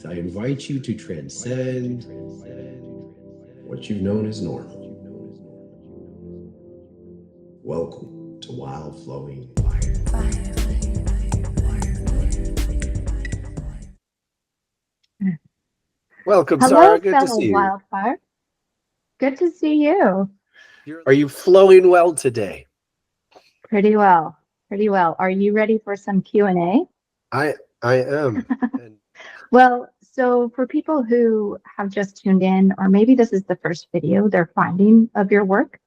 I invite you to transcend what you've known as normal. Welcome to Wild Flowing Fire. Welcome, Hello, Sarah. Good to fellow see you. wildfire. Good to see you. Are you flowing well today? Pretty well. Pretty well. Are you ready for some Q&A? I am. Well, so for people who have just tuned in, or maybe this is the first video they're finding of your work,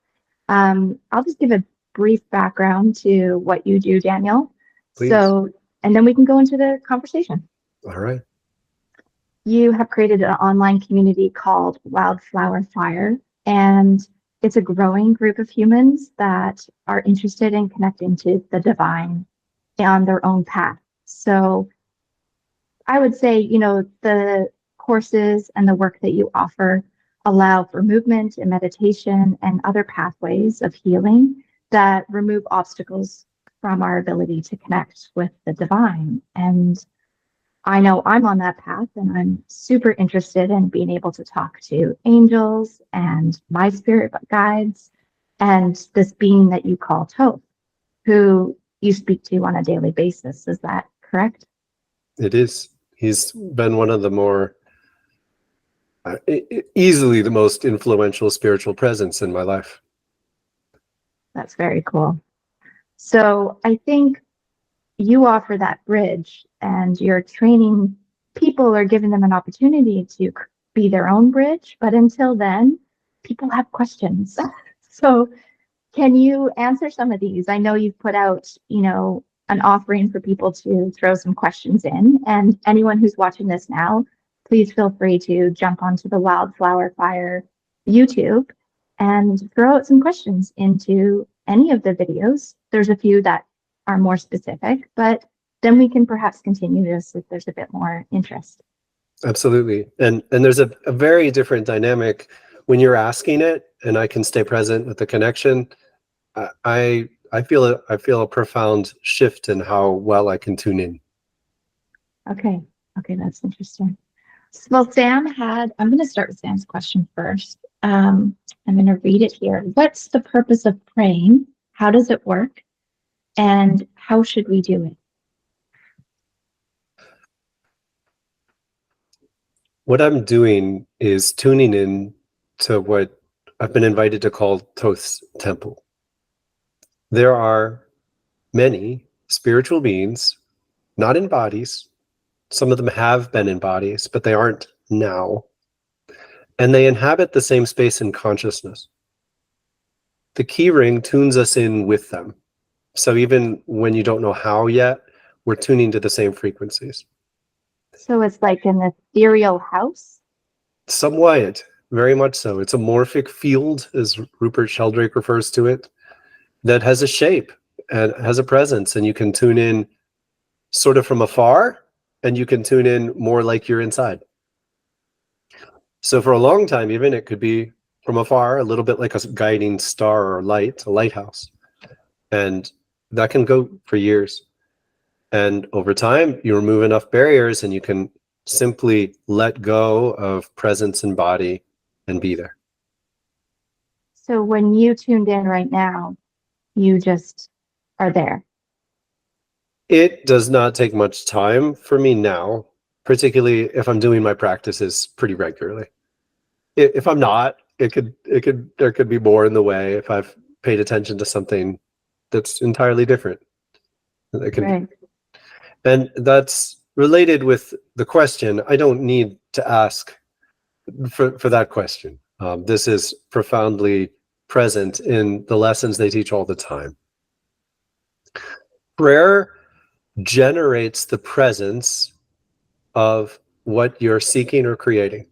I'll just give a brief background to what you do, Daniel. Please. And then we can go into the conversation. All right. You have created an online community called Wildflower Fire, and it's a growing group of humans that are interested in connecting to the divine on their own path. So I would say, the courses and the work that you offer allow for movement and meditation and other pathways of healing that remove obstacles from our ability to connect with the divine. And I know I'm on that path, and I'm super interested in being able to talk to angels and my spirit guides and this being that you call Thoth, who you speak to on a daily basis. Is that correct? It is. He's been one of the more easily the most influential spiritual presence in my life. That's very cool. So I think you offer that bridge, and you're training people or giving them an opportunity to be their own bridge. But until then, people have questions. So can you answer some of these? I know you've put out, an offering for people to throw some questions in, and anyone who's watching this now, please feel free to jump onto the Wildflower Fire YouTube and throw out some questions into any of the videos. There's a few that are more specific, but then we can perhaps continue this if there's a bit more interest. Absolutely. And there's a very different dynamic when you're asking it, and I can stay present with the connection. I feel a profound shift in how well I can tune in. Okay, that's interesting. Well, I'm going to start with Sam's question first. I'm going to read it here. What's the purpose of praying? How does it work? And how should we do it? What I'm doing is tuning in to what I've been invited to call Thoth's temple. There are many spiritual beings, not in bodies. Some of them have been in bodies, but they aren't now. And they inhabit the same space in consciousness. The key ring tunes us in with them. So even when you don't know how yet, we're tuning to the same frequencies. So it's like an ethereal house? Somewhat, very much so. It's a morphic field, as Rupert Sheldrake refers to it, that has a shape and has a presence, and you can tune in sort of from afar, and you can tune in more like you're inside. So for a long time, even, it could be from afar, a little bit like a guiding star or light, a lighthouse. And that can go for years. And over time, you remove enough barriers and you can simply let go of presence and body and be there. So when you tuned in right now, you just are there. It does not take much time for me now, particularly if I'm doing my practices pretty regularly. If I'm not, there could be more in the way if I've paid attention to something that's entirely different. Right. And that's related with the question. I don't need to ask for that question. This is profoundly present in the lessons they teach all the time. Prayer generates the presence of what you're seeking or creating,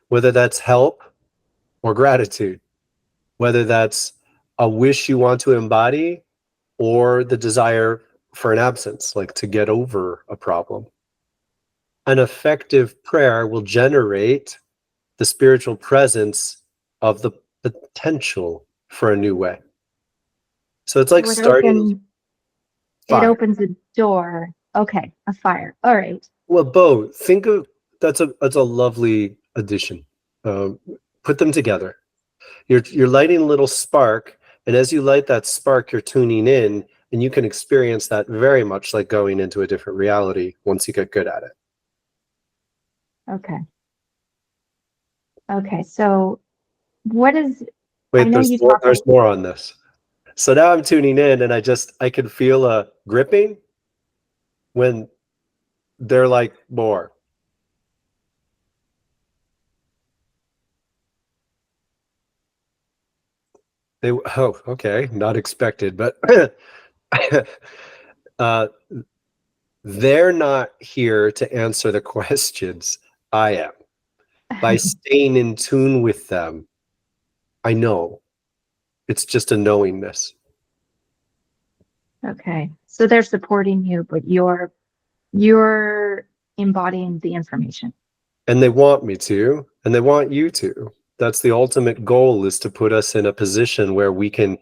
whether that's help or gratitude, whether that's a wish you want to embody or the desire for an absence, like to get over a problem. An effective prayer will generate the spiritual presence of the potential for a new way. So it's like starting fire. It opens a door. Okay, a fire. All right. Well, both. Think of that's a lovely addition. Put them together. You're lighting a little spark, and as you light that spark, you're tuning in, and you can experience that very much like going into a different reality once you get good at it. Okay. Okay. So what is, Wait, I know you talk there's more on this. So now I'm tuning in, and I can feel a gripping when they're like more. Oh, okay, not expected, but they're not here to answer the questions. I am. By staying in tune with them, I know. It's just a knowingness. Okay. So they're supporting you, but you're embodying the information. And they want me to, and they want you to. That's the ultimate goal, is to put us in a position where we can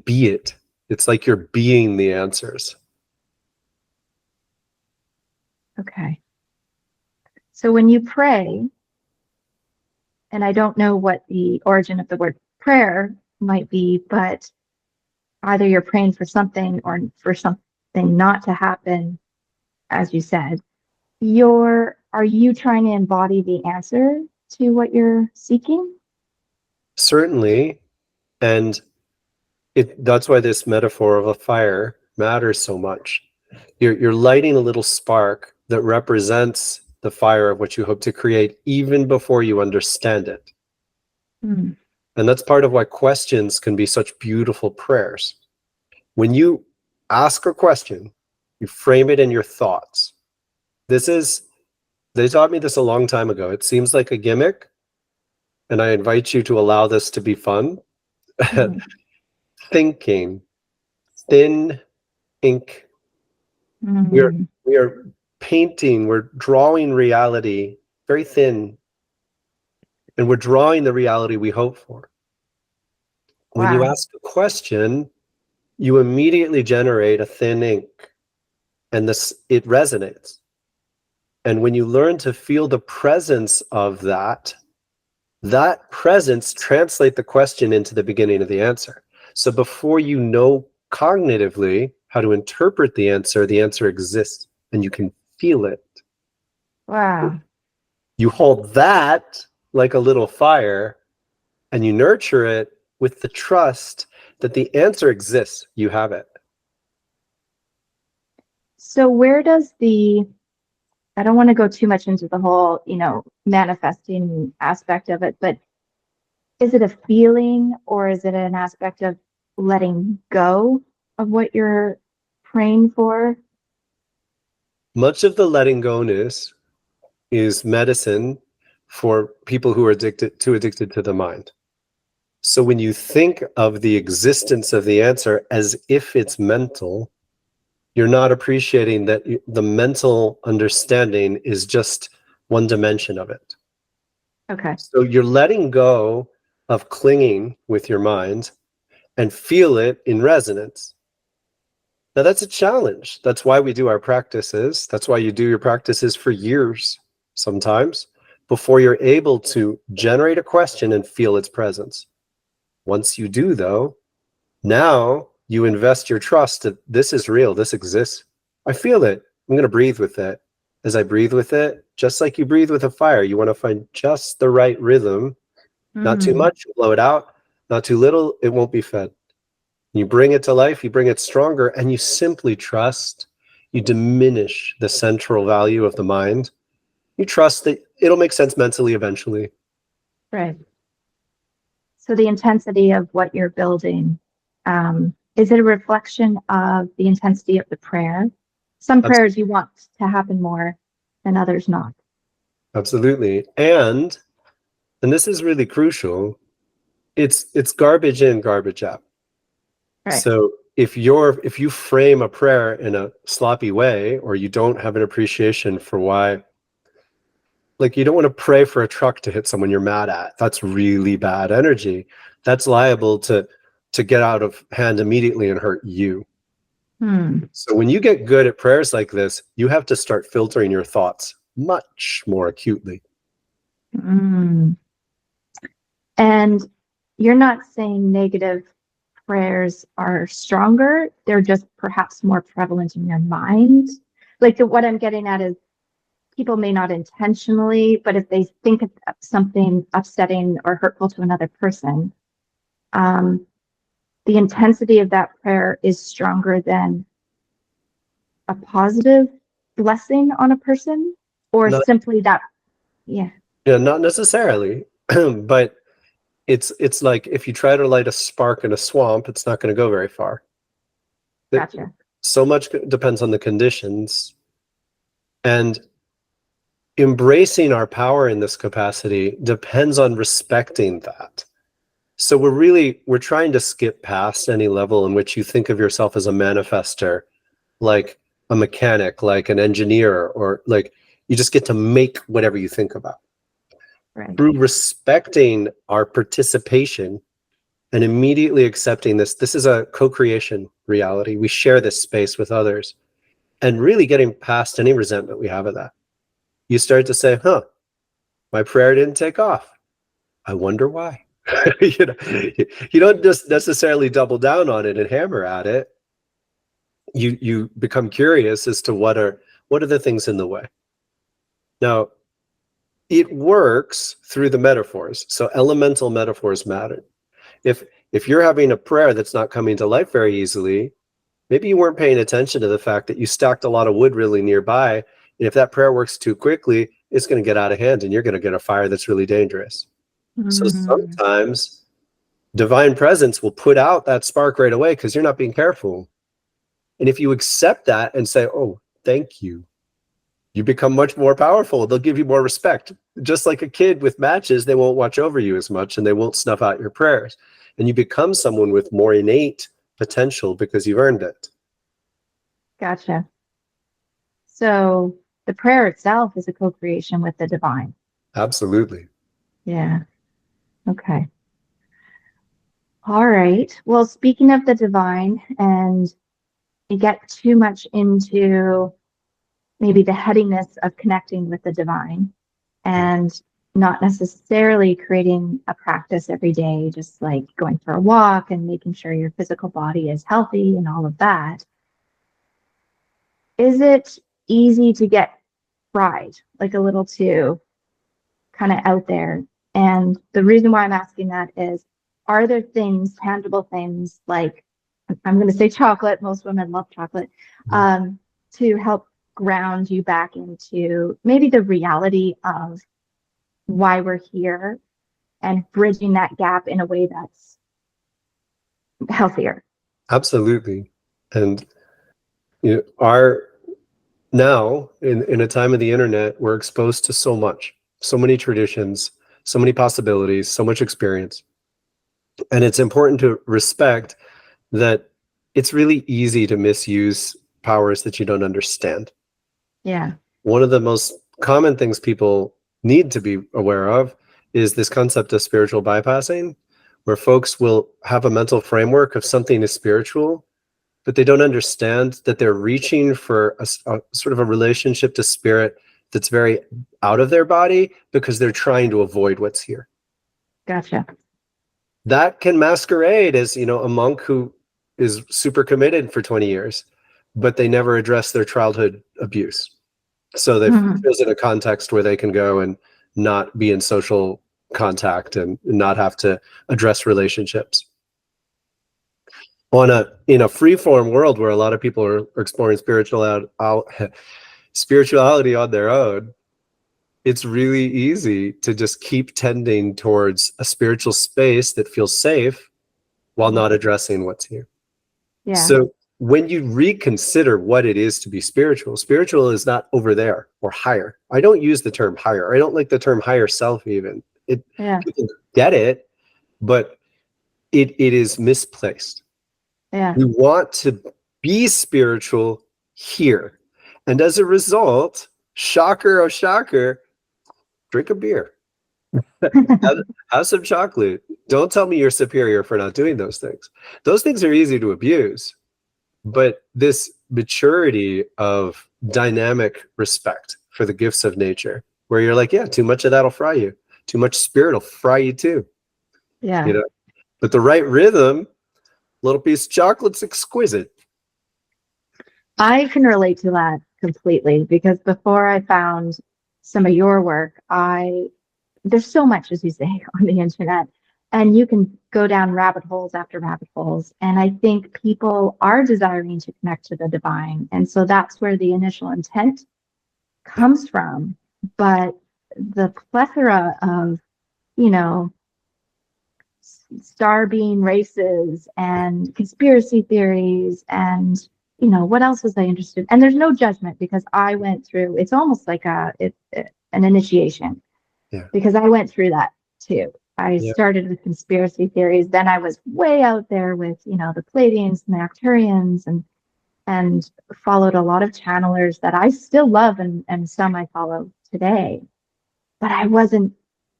be it. It's like you're being the answers. Okay. So when you pray, and I don't know what the origin of the word prayer might be, but either you're praying for something or for something not to happen, as you said, are you trying to embody the answer to what you're seeking? Certainly. And that's why this metaphor of a fire matters so much. You're lighting a little spark that represents the fire of what you hope to create, even before you understand it. Mm. And that's part of why questions can be such beautiful prayers. When you ask a question, you frame it in your thoughts. They taught me this a long time ago. It seems like a gimmick, and I invite you to allow this to be fun. Mm. Thinking, thin ink. Mm. We are painting, we're drawing reality very thin, and we're drawing the reality we hope for. When you Wow. ask a question, you immediately generate a thin ink, and it resonates. And when you learn to feel the presence of that presence translate the question into the beginning of the answer. So before you know cognitively how to interpret the answer exists, and you can feel it. Wow. You hold that like a little fire, and you nurture it with the trust that the answer exists. You have it. So where does I don't want to go too much into the whole, manifesting aspect of it, but is it a feeling or is it an aspect of letting go of what you're praying for? Much of the letting go-ness is medicine for people who are addicted to the mind. So when you think of the existence of the answer as if it's mental, you're not appreciating that the mental understanding is just one dimension of it. Okay. So you're letting go of clinging with your mind and feel it in resonance. Now that's a challenge. That's why we do our practices. That's why you do your practices for years sometimes before you're able to generate a question and feel its presence. Once you do, though, now you invest your trust that this is real, this exists. I feel it. I'm going to breathe with it. As I breathe with it, just like you breathe with a fire, you want to find just the right rhythm. Not too much, blow it out. Not too little, it won't be fed. You bring it to life, you bring it stronger, and you simply trust. You diminish the central value of the mind. You trust that it'll make sense mentally eventually. Right. So the intensity of what you're building, is it a reflection of the intensity of the prayer? Some prayers you want to happen more and others not. Absolutely. And this is really crucial, it's garbage in, garbage out. Right. So if you frame a prayer in a sloppy way, or you don't have an appreciation for why, like you don't want to pray for a truck to hit someone you're mad at. That's really bad energy. That's liable to get out of hand immediately and hurt you. So when you get good at prayers like this, you have to start filtering your thoughts much more acutely. And you're not saying negative prayers are stronger. They're just perhaps more prevalent in your mind. Like what I'm getting at is people may not intentionally, but if they think of something upsetting or hurtful to another person, the intensity of that prayer is stronger than a positive blessing on a person, or simply that, yeah, not necessarily, but it's like if you try to light a spark in a swamp, it's not going to go very far. Gotcha. So much depends on the conditions, and embracing our power in this capacity depends on respecting that. So we're trying to skip past any level in which you think of yourself as a manifester, like a mechanic, like an engineer, or like you just get to make whatever you think about. Right. Through respecting our participation and immediately accepting this is a co-creation reality. We share this space with others, and really getting past any resentment we have of that. You start to say, my prayer didn't take off. I wonder why. You don't just necessarily double down on it and hammer at it. You become curious as to what are the things in the way. Now, it works through the metaphors. So elemental metaphors matter. If you're having a prayer that's not coming to life very easily, maybe you weren't paying attention to the fact that you stacked a lot of wood really nearby. And if that prayer works too quickly, it's going to get out of hand and you're going to get a fire that's really dangerous. So sometimes divine presence will put out that spark right away because you're not being careful. And if you accept that and say, oh, thank you, you become much more powerful. They'll give you more respect. Just like a kid with matches, they won't watch over you as much and they won't snuff out your prayers. And you become someone with more innate potential because you've earned it. Gotcha. So the prayer itself is a co-creation with the divine. Absolutely. Yeah. Okay. All right. Well, speaking of the divine, and you get too much into maybe the headiness of connecting with the divine and not necessarily creating a practice every day, just like going for a walk and making sure your physical body is healthy and all of that. Is it easy to get fried, like a little too kind of out there? And the reason why I'm asking that is, are there things, tangible things, like, I'm going to say chocolate, most women love chocolate, to help ground you back into maybe the reality of why we're here and bridging that gap in a way that's healthier? Absolutely. And now in a time of the internet, we're exposed to so much, so many traditions, so many possibilities, so much experience. And it's important to respect that it's really easy to misuse powers that you don't understand. Yeah. One of the most common things people need to be aware of is this concept of spiritual bypassing, where folks will have a mental framework of something is spiritual, but they don't understand that they're reaching for a sort of a relationship to spirit that's very out of their body because they're trying to avoid what's here. Gotcha. That can masquerade as, a monk who is super committed for 20 years, but they never address their childhood abuse. So they visit a context where they can go and not be in social contact and not have to address relationships. In a free-form world where a lot of people are exploring spirituality on their own, it's really easy to just keep tending towards a spiritual space that feels safe while not addressing what's here. Yeah. So when you reconsider what it is to be spiritual is not over there or higher. I don't use the term higher. I don't like the term higher self even. People get it, but it is misplaced. Yeah. We want to be spiritual here. And as a result, shocker, oh shocker, drink a beer. have some chocolate. Don't tell me you're superior for not doing those things. Those things are easy to abuse. But this maturity of dynamic respect for the gifts of nature, where you're like, yeah, too much of that'll fry you. Too much spirit will fry you too. Yeah. You know, but the right rhythm, little piece of chocolate's exquisite. I can relate to that completely because before I found some of your work, there's so much, as you say, on the internet, and you can go down rabbit holes after rabbit holes. And I think people are desiring to connect to the divine. And so that's where the initial intent comes from. But the plethora of, you know, star being races and conspiracy theories and, you know, what else was I interested in? And there's no judgment because I went through, it's almost like an initiation. Yeah. Because I went through that too. I Yeah. started with conspiracy theories. Then I was way out there with, you know, the Pleiadians and the Arcturians and followed a lot of channelers that I still love and some I follow today. But I wasn't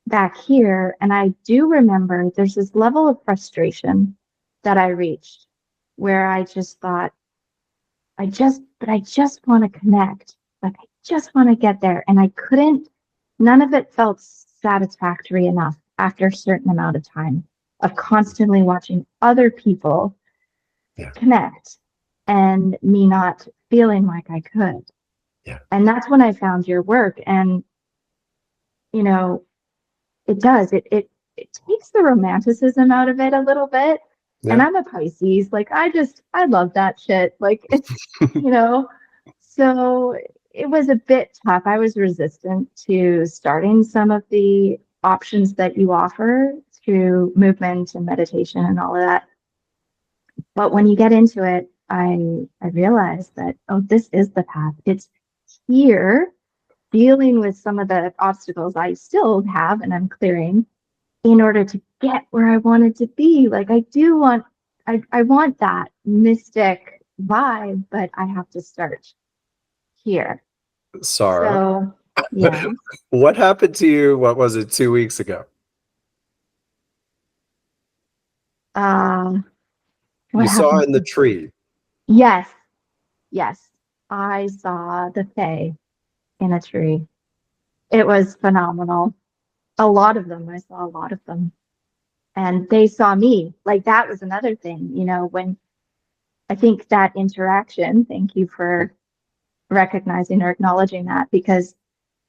back here. And I do remember there's this level of frustration that I reached where I just thought, I just want to connect. Like, I just want to get there. And I couldn't, none of it felt satisfactory enough after a certain amount of time of constantly watching other people connect and me not feeling like I could. Yeah. And that's when I found your work. And, you know, it does. It takes the romanticism out of it a little bit. Yeah. And I'm a Pisces. Like, I love that shit. Like, it's, you know, so it was a bit tough. I was resistant to starting some of the options that you offer through movement and meditation and all of that. But when you get into it, I realized that, oh, this is the path. It's here, dealing with some of the obstacles I still have and I'm clearing in order to get where I wanted to be. Like, I want that mystic vibe, but I have to start here. Sarah, so, yeah. What happened to you? What was it, 2 weeks ago? You saw in the tree. Yes. I saw the Fae in a tree. It was phenomenal. A lot of them. I saw a lot of them. And they saw me. Like, that was another thing, you know, when I think that interaction, thank you for recognizing or acknowledging that, because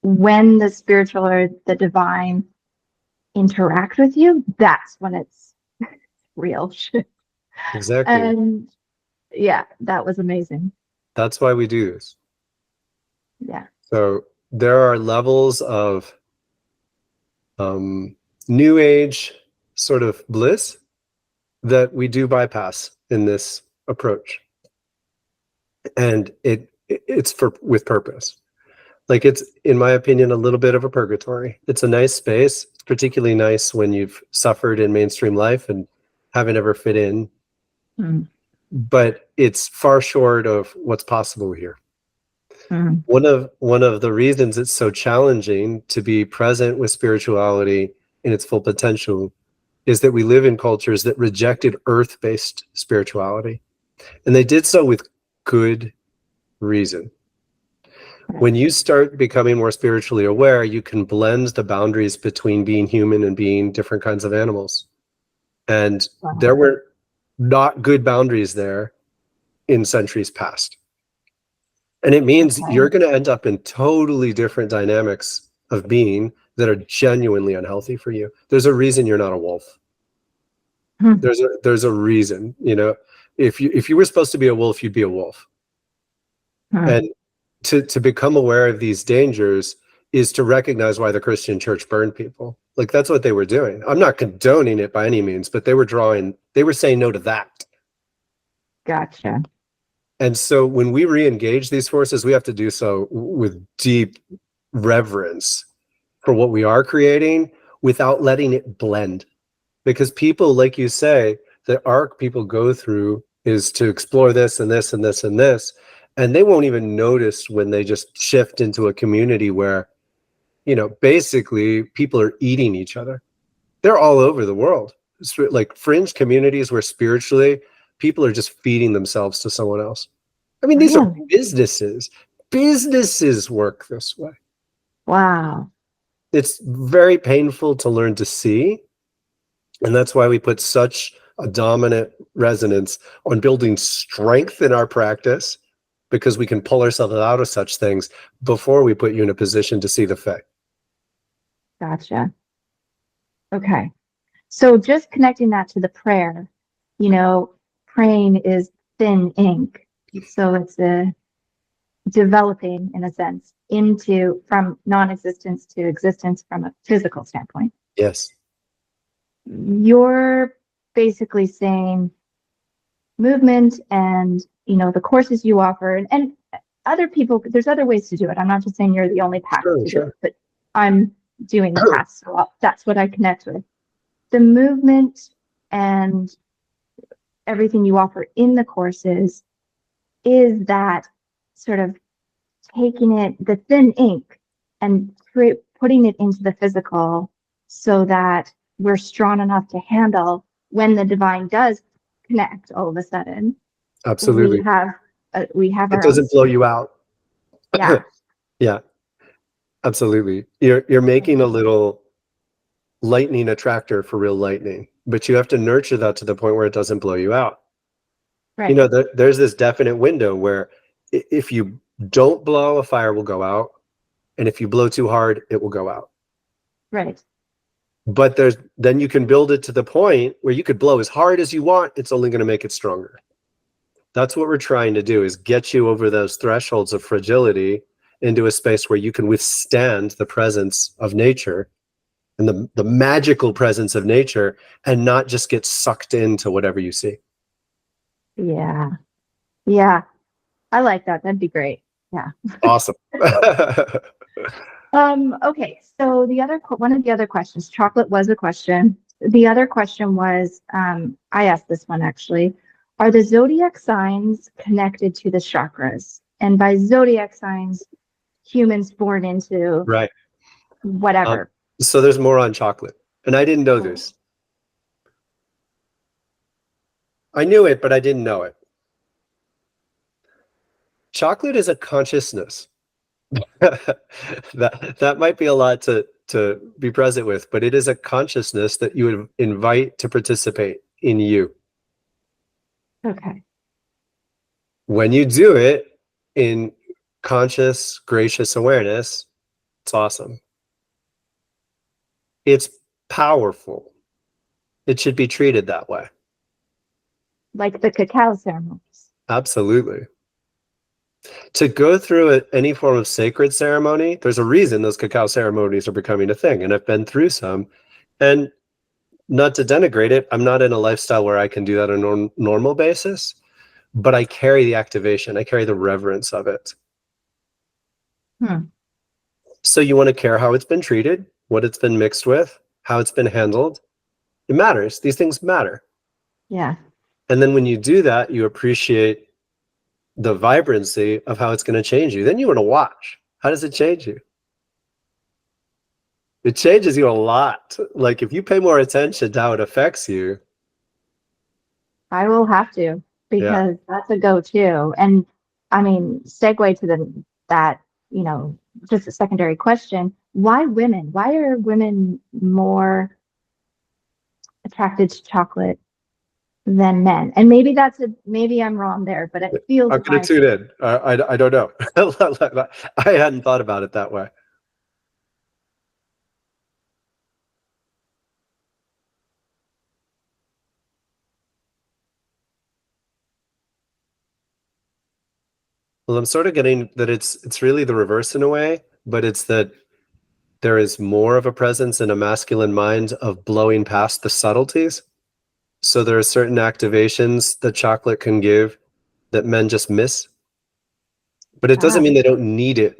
when the spiritual or the divine interact with you, that's when it's real shit. Exactly. And yeah, that was amazing. That's why we do this. Yeah. So there are levels of new age sort of bliss that we do bypass in this approach. And it's with purpose. Like, it's, in my opinion, a little bit of a purgatory. It's a nice space. It's particularly nice when you've suffered in mainstream life and haven't ever fit in. Mm. But it's far short of what's possible here. Mm. One of the reasons it's so challenging to be present with spirituality in its full potential is that we live in cultures that rejected earth-based spirituality. And they did so with good reason. When you start becoming more spiritually aware, you can blend the boundaries between being human and being different kinds of animals. And there were not good boundaries there in centuries past. And it means you're going to end up in totally different dynamics of being that are genuinely unhealthy for you. There's a reason you're not a wolf. There's a reason, you know, if you were supposed to be a wolf, you'd be a wolf. And to become aware of these dangers is to recognize why the Christian church burned people. Like, that's what they were doing. I'm not condoning it by any means, but they were saying no to that. Gotcha. And so when we re-engage these forces, we have to do so with deep reverence for what we are creating without letting it blend. Because people, like you say, the arc people go through is to explore this and this and this and this. And they won't even notice when they just shift into a community where, you know, basically people are eating each other. They're all over the world. It's like fringe communities where spiritually people are just feeding themselves to someone else. I mean, these are Really? businesses. Businesses work this way. Wow. It's very painful to learn to see. And that's why we put such a dominant resonance on building strength in our practice, because we can pull ourselves out of such things before we put you in a position to see the Fae. Gotcha. Okay. So just connecting that to the prayer, you know, praying is thin ink. So it's a developing, in a sense, into from non-existence to existence from a physical standpoint. Yes. You're basically saying movement and, you know, the courses you offer and other people, there's other ways to do it. I'm not just saying you're the only path to do it, but I'm doing the path. So that's what I connect with. The movement and everything you offer in the courses is that sort of taking it, the thin ink, and putting it into the physical so that we're strong enough to handle when the divine does connect all of a sudden. Absolutely. We have it our doesn't own blow you out. Yeah. Yeah, absolutely. You're making a little lightning attractor for real lightning, but you have to nurture that to the point where it doesn't blow you out. Right. You know, there's this definite window where if you don't blow, a fire will go out, and if you blow too hard, it will go out. Right. But then you can build it to the point where you could blow as hard as you want. It's only going to make it stronger. That's what we're trying to do, is get you over those thresholds of fragility into a space where you can withstand the presence of nature and the magical presence of nature, and not just get sucked into whatever you see. Yeah. Yeah. I like that. That'd be great. Yeah. Awesome. Okay. So one of the other questions, chocolate was a question. The other question was, I asked this one actually, are the zodiac signs connected to the chakras? And by zodiac signs, humans born into Right. whatever. So there's more on chocolate, and I didn't know this. I knew it, but I didn't know it. Chocolate is a consciousness. that might be a lot to be present with, but it is a consciousness that you would invite to participate in you. Okay. When you do it in conscious, gracious awareness, it's awesome. It's powerful. It should be treated that way. Like the cacao ceremonies. Absolutely. To go through any form of sacred ceremony, there's a reason those cacao ceremonies are becoming a thing. And I've been through some. And not to denigrate it, I'm not in a lifestyle where I can do that on a normal basis, but I carry the activation. I carry the reverence of it. So you want to care how it's been treated, what it's been mixed with, how it's been handled. It matters. These things matter. Yeah. And then when you do that, you appreciate the vibrancy of how it's going to change you. Then you want to watch. How does it change you? It changes you a lot. Like if you pay more attention to how it affects you. I will have to, because that's a go-to. And I mean, segue to that, you know, just a secondary question. Why women? Why are women more attracted to chocolate than men? And maybe maybe I'm wrong there, but it feels I'm going to tune in. I don't know. I hadn't thought about it that way. Well, I'm sort of getting that it's really the reverse in a way, but it's that there is more of a presence in a masculine mind of blowing past the subtleties. So there are certain activations that chocolate can give that men just miss. But it doesn't mean they don't need it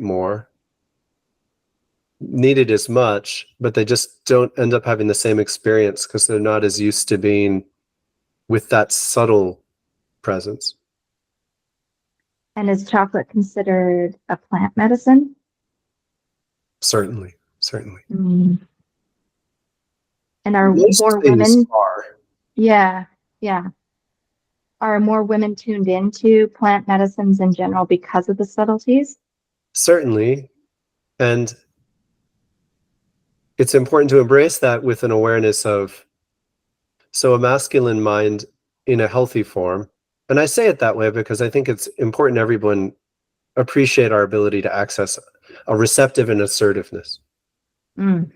as much, but they just don't end up having the same experience because they're not as used to being with that subtle presence. And is chocolate considered a plant medicine? Certainly. And are Most more things women? are. Yeah. are more women tuned into plant medicines in general because of the subtleties? Certainly. And it's important to embrace that with an awareness of, so a masculine mind in a healthy form. And I say it that way because I think it's important everyone appreciate our ability to access a receptive and assertiveness.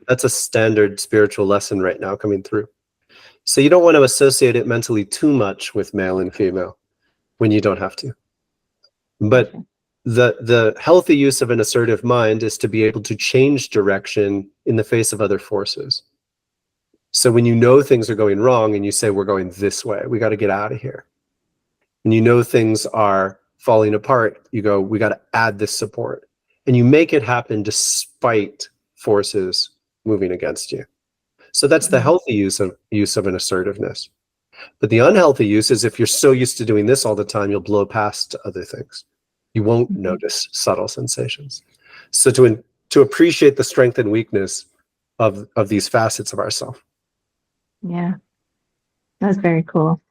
That's a standard spiritual lesson right now coming through. So you don't want to associate it mentally too much with male and female when you don't have to. But the healthy use of an assertive mind is to be able to change direction in the face of other forces. So when you know things are going wrong and you say, we're going this way, we got to get out of here. And you know things are falling apart, you go, we got to add this support. And you make it happen despite forces moving against you. So that's the healthy use of an assertiveness. But the unhealthy use is if you're so used to doing this all the time, you'll blow past other things. You won't notice subtle sensations. So to appreciate the strength and weakness of these facets of ourselves. Yeah, that's very cool.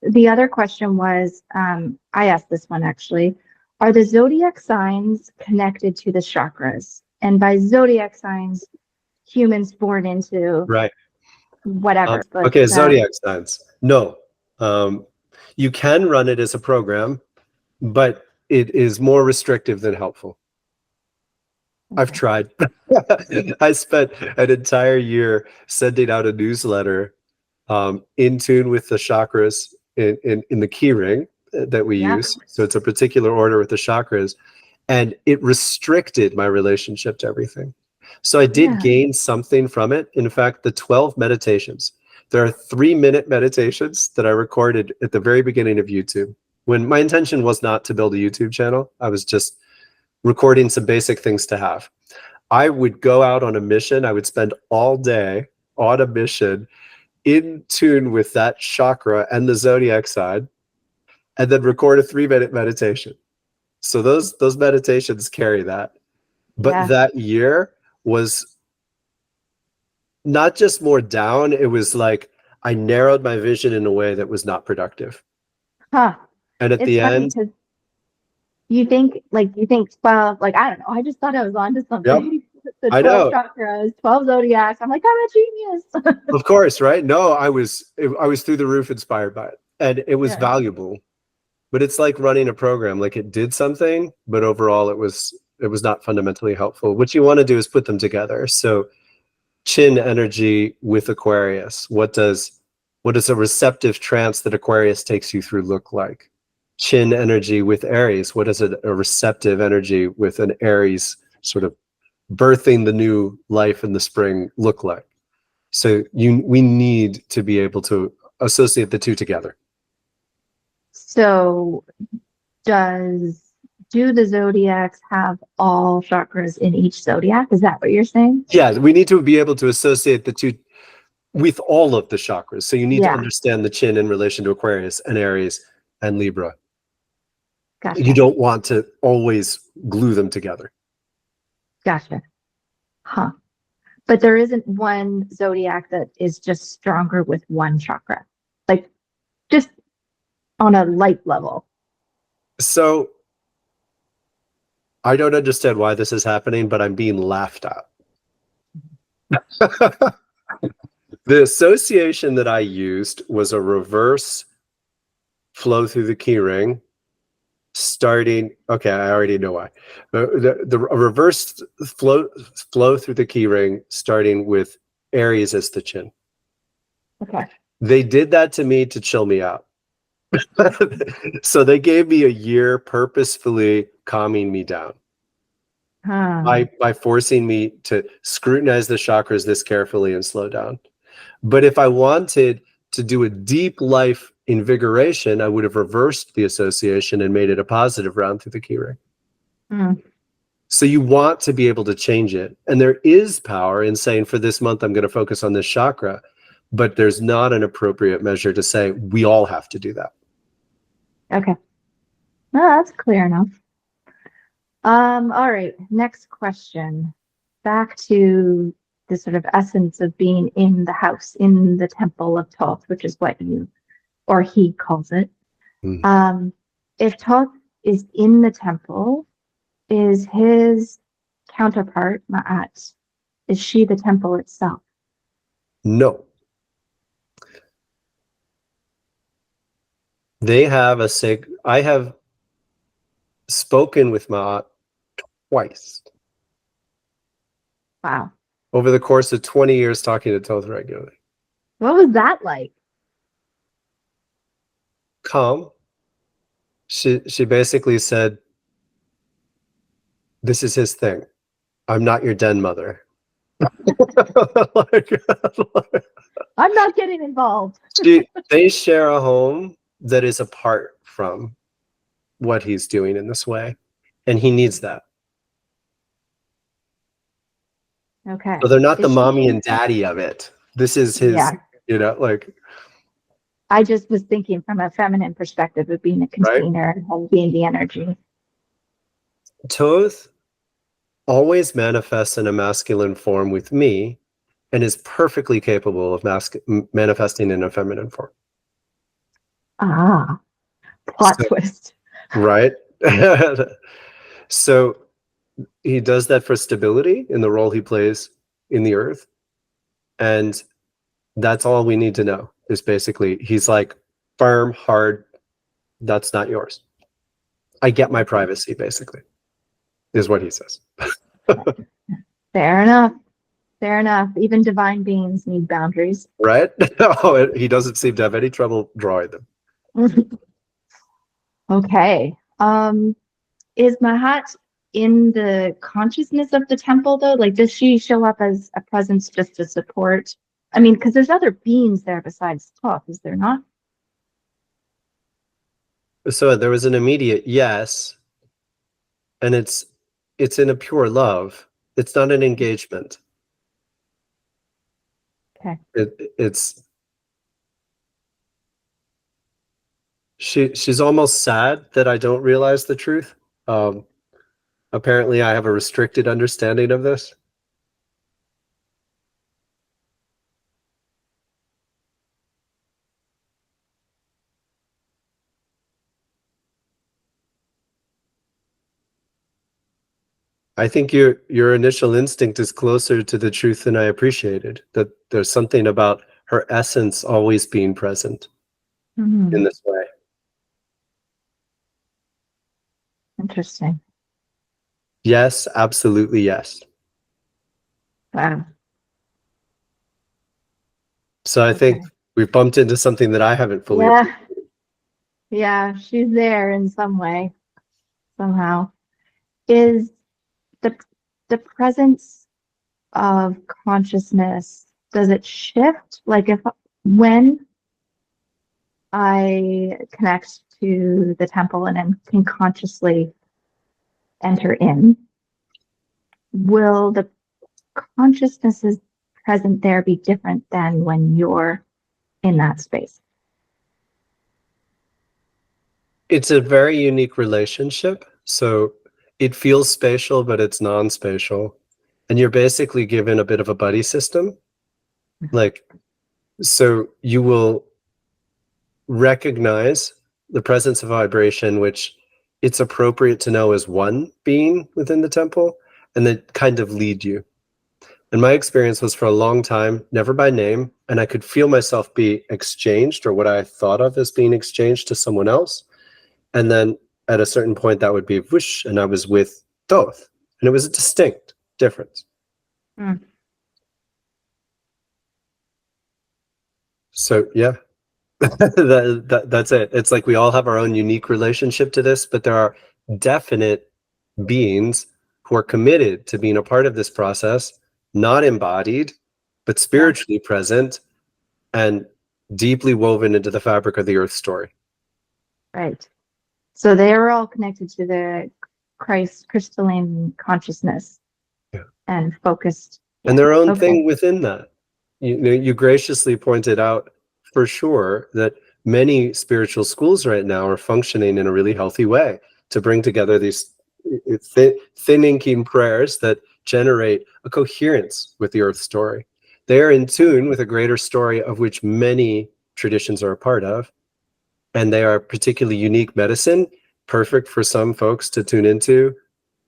The other question was, I asked this one actually, are the zodiac signs connected to the chakras? And by zodiac signs, humans born into whatever. Okay, zodiac signs. No. You can run it as a program, but it is more restrictive than helpful. I've tried. I spent an entire year sending out a newsletter in tune with the chakras in the key ring that we use. So it's a particular order with the chakras, and it restricted my relationship to everything. So I did gain something from it. In fact, the 12 meditations, there are 3-minute meditations that I recorded at the very beginning of YouTube. When my intention was not to build a YouTube channel, I was just recording some basic things to have. I would go out on a mission. I would spend all day on a mission in tune with that chakra and the zodiac side, and then record a 3-minute meditation. So those meditations carry that. But that year was not just more down, it was like I narrowed my vision in a way that was not productive. And at the end, you think 12, like, I don't know, I just thought I was onto something. The 12 chakras, 12 zodiacs. I'm like, I'm a genius. Of course, right? No, I was through the roof inspired by it, and it was valuable. But it's like running a program. Like, it did something, but overall it was not fundamentally helpful. What you want to do is put them together. So Chin energy with Aquarius. What does a receptive trance that Aquarius takes you through look like? Chin energy with Aries. What does a receptive energy with an Aries sort of birthing the new life in the spring look like? So we need to be able to associate the two together. So do the zodiacs have all chakras in each zodiac? Is that what you're saying? Yeah, we need to be able to associate the two with all of the chakras. So you need to understand the Chin in relation to Aquarius and Aries and Libra. Gotcha. You don't want to always glue them together. Gotcha. Huh. But there isn't one zodiac that is just stronger with one chakra, like just on a light level. So I don't understand why this is happening, but I'm being laughed at. The association that I used was a reverse flow through the key ring, starting. Okay, I already know why. The reverse flow through the key ring, starting with Aries as the Chin. Okay. They did that to me to chill me out. So they gave me a year purposefully calming me down. By forcing me to scrutinize the chakras this carefully and slow down. But if I wanted to do a deep life invigoration, I would have reversed the association and made it a positive round through the key ring. So you want to be able to change it. And there is power in saying, for this month, I'm going to focus on this chakra. But there's not an appropriate measure to say we all have to do that. Okay. No, that's clear enough. All right. Next question. Back to the sort of essence of being in the house, in the temple of Thoth, which is what you or he calls it. Mm. If Thoth is in the temple, is his counterpart, Ma'at, is she the temple itself? No. They have I have spoken with Ma'at twice. Wow. Over the course of 20 years talking to Thoth regularly. What was that like? Calm. She basically said, this is his thing. I'm not your den mother. I'm not getting involved. They share a home that is apart from what he's doing in this way. And he needs that. Okay. So they're not the mommy and daddy of it. This is his, like. I just was thinking from a feminine perspective of being a container and being the energy. Thoth always manifests in a masculine form with me and is perfectly capable of manifesting in a feminine form. Ah, plot twist. Right? So he does that for stability in the role he plays in the earth. And that's all we need to know is basically, he's like, firm, hard, that's not yours. I get my privacy, basically, is what he says. Fair enough. Fair enough. Even divine beings need boundaries. Right? He doesn't seem to have any trouble drawing them. Okay. Is Mahat in the consciousness of the temple, though? Like, does she show up as a presence just to support? I mean, because there's other beings there besides Thoth, is there not? So there was an immediate yes, and it's in a pure love. It's not an engagement. Okay. She's almost sad that I don't realize the truth. Apparently I have a restricted understanding of this. I think your initial instinct is closer to the truth than I appreciated, that there's something about her essence always being present in this way. Interesting. Yes, absolutely yes. Wow. So I think we've bumped into something that I haven't fully appreciated. Yeah, she's there in some way, somehow. Is the presence of consciousness, does it shift? Like when I connect to the temple and then can consciously enter in, will the consciousnesses present there be different than when you're in that space? It's a very unique relationship. So it feels spatial, but it's non-spatial. And you're basically given a bit of a buddy system. Like, so you will recognize the presence of vibration, which it's appropriate to know as one being within the temple, and then kind of lead you. And my experience was for a long time, never by name, and I could feel myself be exchanged, or what I thought of as being exchanged, to someone else. And then at a certain point that would be whoosh, and I was with Thoth. And it was a distinct difference. So yeah, that's it. It's like we all have our own unique relationship to this, but there are definite beings who are committed to being a part of this process, not embodied, but spiritually present and deeply woven into the fabric of the earth story. Right. So they are all connected to the Christ crystalline consciousness and focused. And their own thing within that. You graciously pointed out for sure that many spiritual schools right now are functioning in a really healthy way to bring together these thin inking prayers that generate a coherence with the earth story. They are in tune with a greater story of which many traditions are a part of, and they are particularly unique medicine, perfect for some folks to tune into,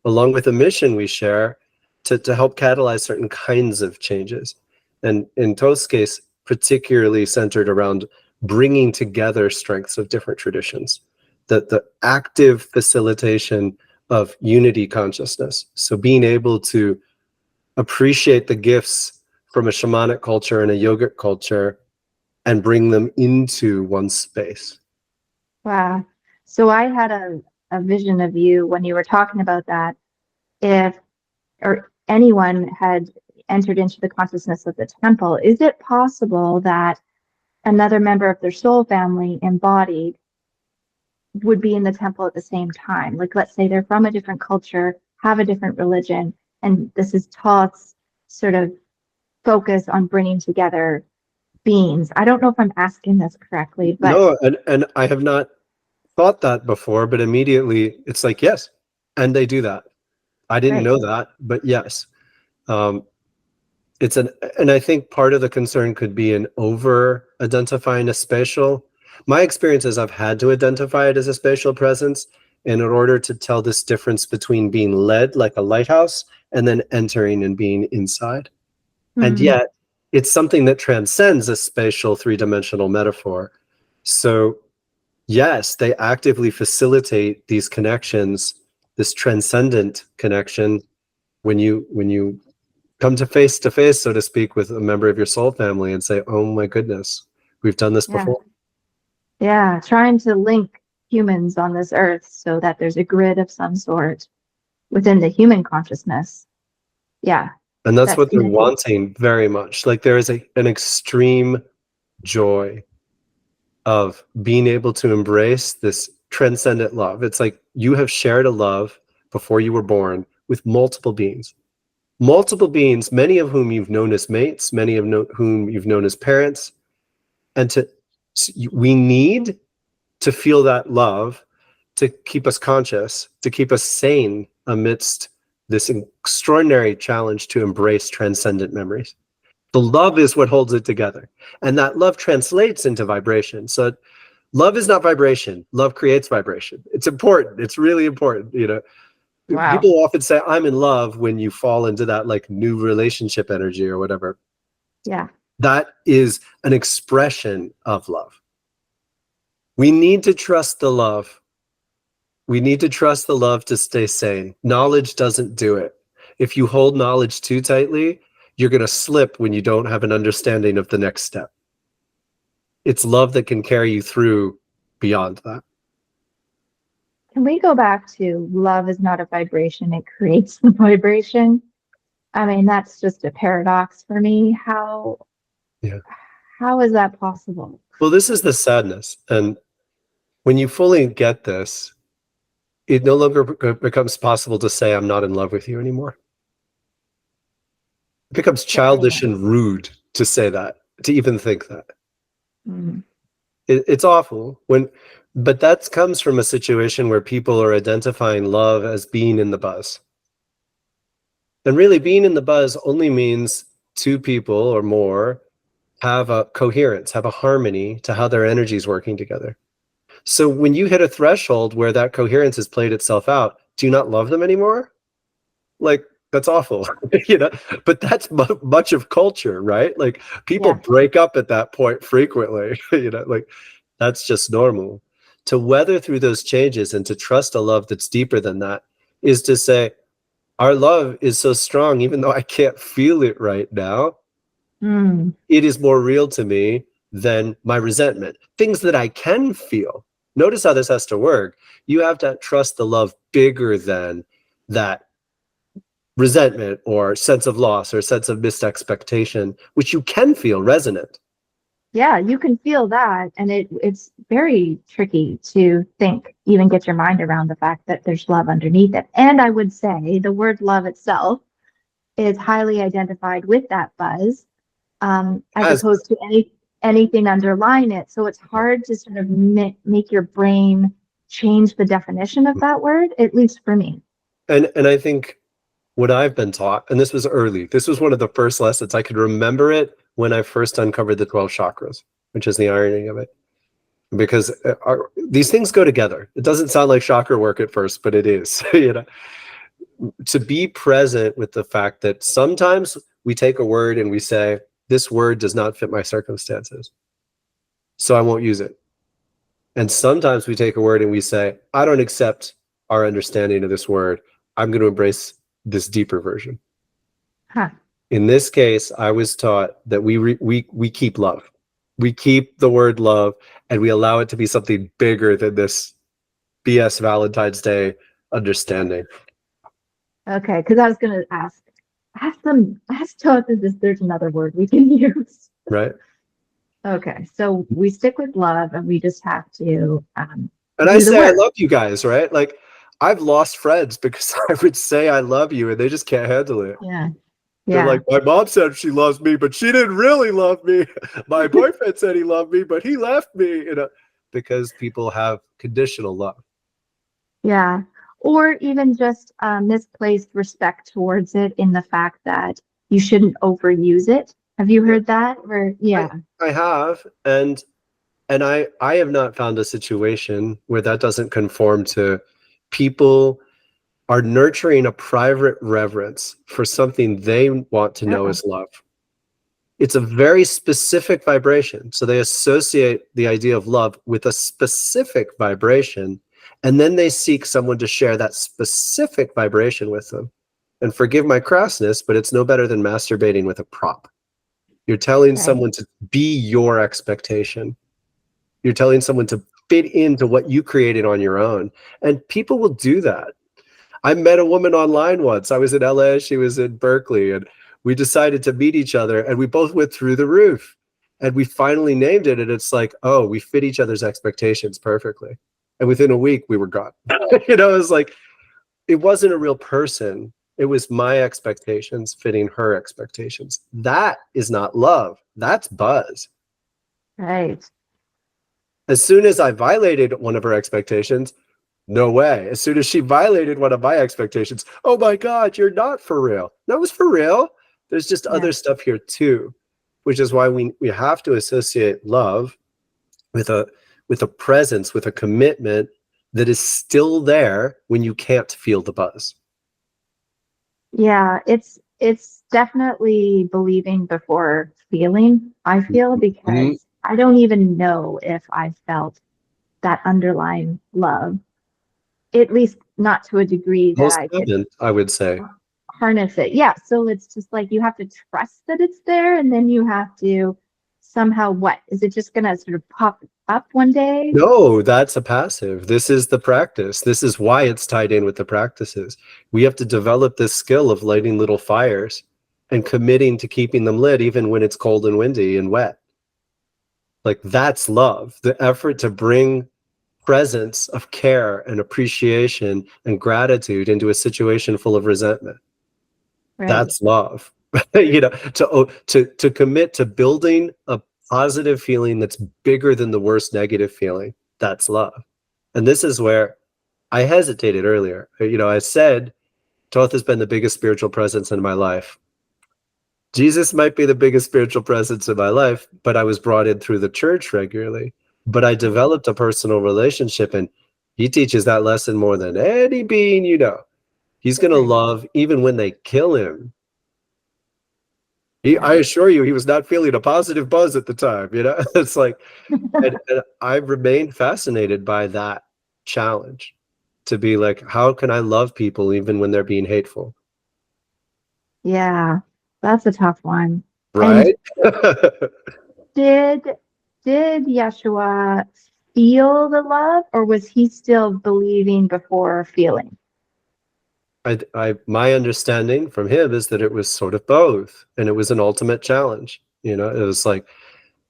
along with a mission we share to help catalyze certain kinds of changes. And in Thoth's case, particularly centered around bringing together strengths of different traditions, the active facilitation of unity consciousness. So being able to appreciate the gifts from a shamanic culture and a yogic culture and bring them into one space. Wow. So I had a vision of you when you were talking about that. If or anyone had entered into the consciousness of the temple, is it possible that another member of their soul family embodied would be in the temple at the same time? Like, let's say they're from a different culture, have a different religion, and this is Thoth's sort of focus on bringing together beings. I don't know if I'm asking this correctly, but No, and I have not thought that before, but immediately it's like, yes, and they do that. I didn't right. know that, but yes. And I think part of the concern could be an over identifying a spatial. My experience is I've had to identify it as a spatial presence in order to tell this difference between being led like a lighthouse and then entering and being inside. And yet it's something that transcends a spatial three-dimensional metaphor. So yes, they actively facilitate these connections, this transcendent connection when you come to face, so to speak, with a member of your soul family and say, oh my goodness, we've done this before. Yeah, trying to link humans on this earth so that there's a grid of some sort within the human consciousness. Yeah. And that's what they're wanting very much. Like there is an extreme joy of being able to embrace this transcendent love. It's like you have shared a love before you were born with multiple beings, many of whom you've known as mates, many of whom you've known as parents. And we need to feel that love to keep us conscious, to keep us sane amidst this extraordinary challenge to embrace transcendent memories. The love is what holds it together. And that love translates into vibration. So love is not vibration. Love creates vibration. It's important. It's really important. You know, wow. People often say, I'm in love when you fall into that like new relationship energy or whatever. Yeah. That is an expression of love. We need to trust the love. We need to trust the love to stay sane. Knowledge doesn't do it. If you hold knowledge too tightly, you're going to slip when you don't have an understanding of the next step. It's love that can carry you through beyond that. Can we go back to love is not a vibration, it creates the vibration? I mean, that's just a paradox for me. How is that possible? Well, this is the sadness. And when you fully get this, it no longer becomes possible to say, I'm not in love with you anymore. It becomes childish and rude to say that, to even think that. It's awful. But that comes from a situation where people are identifying love as being in the buzz. And really being in the buzz only means two people or more have a coherence, have a harmony to how their energy is working together. So when you hit a threshold where that coherence has played itself out, do you not love them anymore? Like, that's awful, you know, but that's much of culture, right? Like people break up at that point frequently, you know, like that's just normal. To weather through those changes and to trust a love that's deeper than that is to say, our love is so strong, even though I can't feel it right now, it is more real to me than my resentment. Things that I can feel. Notice how this has to work. You have to trust the love bigger than that resentment or sense of loss or sense of missed expectation, which you can feel resonant. Yeah, you can feel that. And it's very tricky to think, even get your mind around the fact that there's love underneath it. And I would say the word love itself is highly identified with that buzz, as opposed to anything underlying it. So it's hard to sort of make your brain change the definition of that word, at least for me. And I think what I've been taught, and this was early, this was one of the first lessons, I could remember it when I first uncovered the 12 chakras, which is the irony of it. because these things go together. It doesn't sound like chakra work at first, but it is. To be present with the fact that sometimes we take a word and we say, this word does not fit my circumstances, so I won't use it. And sometimes we take a word and we say, I don't accept our understanding of this word. I'm going to embrace this deeper version. Huh. In this case, I was taught that we keep love. We keep the word love, and we allow it to be something bigger than this BS Valentine's Day understanding. Okay, because I was going to ask THOTH'S if there's another word we can use. Right. Okay, so we stick with love, and we just have to. And I say I love you guys, right? Like, I've lost friends because I would say I love you, and they just can't handle it. Yeah. They're like, my mom said she loves me, but she didn't really love me. My boyfriend said he loved me, but he left me. Because people have conditional love. Yeah. Or even just misplaced respect towards it, in the fact that you shouldn't overuse it. Have you heard that? Or I have, and I have not found a situation where that doesn't conform to people are nurturing a private reverence for something they want to know as love. It's a very specific vibration. So they associate the idea of love with a specific vibration, and then they seek someone to share that specific vibration with them. And forgive my crassness, but it's no better than masturbating with a prop. You're telling someone to be your expectation. You're telling someone to fit into what you created on your own. And people will do that. I met a woman online once. I was in LA, she was in Berkeley, and we decided to meet each other, and we both went through the roof. And we finally named it, and it's like, oh, we fit each other's expectations perfectly. And within a week, we were gone. It was like, it wasn't a real person. It was my expectations fitting her expectations. That is not love. That's buzz. Right. As soon as I violated one of her expectations, no way. As soon as she violated one of my expectations, oh my God, you're not for real. No, it was for real. There's just other stuff here too, which is why we have to associate love with a presence, with a commitment that is still there when you can't feel the buzz. Yeah, it's definitely believing before feeling, I feel, because I don't even know if I felt that underlying love, at least not to a degree that Most I could, I would say, harness it. Yeah, so it's just like you have to trust that it's there, and then you have to somehow, what is it just going to sort of pop up one day? No, that's a passive. This is the practice. This is why it's tied in with the practices. We have to develop this skill of lighting little fires and committing to keeping them lit even when it's cold and windy and wet. Like, that's love. The effort to bring presence of care and appreciation and gratitude into a situation full of resentment. Right. That's love. To commit to building a positive feeling that's bigger than the worst negative feeling. That's love. And this is where I hesitated earlier. I said Thoth has been the biggest spiritual presence in my life. Jesus might be the biggest spiritual presence in my life, but I was brought in through the church regularly. But I developed a personal relationship, and he teaches that lesson more than any being you know. He's going to love even when they kill him. I assure you, he was not feeling a positive buzz at the time. It's like, and I've remained fascinated by that challenge, to be like, how can I love people even when they're being hateful? Yeah, that's a tough one. Right? And did Yeshua feel the love, or was he still believing before feeling? My understanding from him is that it was sort of both, and it was an ultimate challenge. It was like,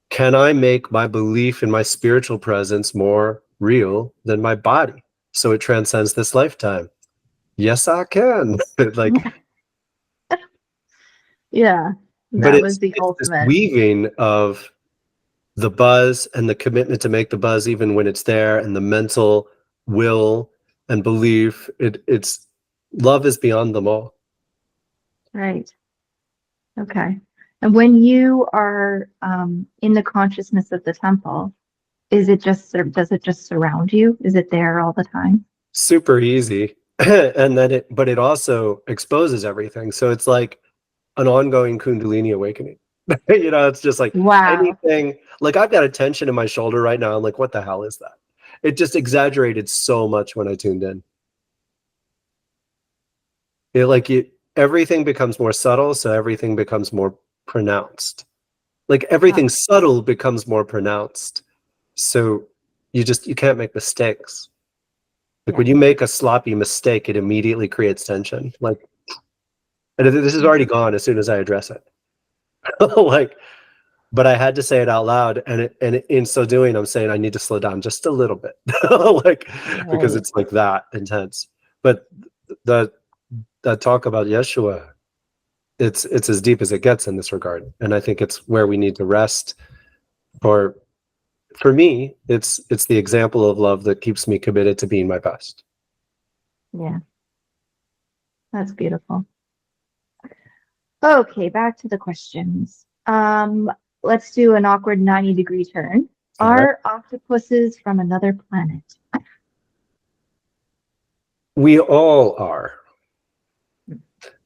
can I make my belief in my spiritual presence more real than my body, so it transcends this lifetime? Yes, I can. Like, yeah, that was the ultimate. This weaving of the buzz and the commitment to make the buzz even when it's there, and the mental will and belief. It's love is beyond them all. Right. Okay. And when you are in the consciousness of the temple, Is it just does it just surround you? Is it there all the time? Super easy. And then but it also exposes everything. So it's like an ongoing Kundalini awakening. It's just like Wow. anything. Like I've got a tension in my shoulder right now. I'm like, what the hell is that? It just exaggerated so much when I tuned in. Everything becomes more subtle, so everything becomes more pronounced. Like everything subtle becomes more pronounced. So you can't make mistakes. Like when you make a sloppy mistake, it immediately creates tension. Like, and this is already gone as soon as I address it. But I had to say it out loud, and in so doing, I'm saying I need to slow down just a little bit, because it's like that intense. But the talk about Yeshua, it's as deep as it gets in this regard, and I think it's where we need to rest. For me, it's the example of love that keeps me committed to being my best. Yeah. That's beautiful. Okay, back to the questions. Let's do an awkward 90-degree turn. Are octopuses from another planet? We all are.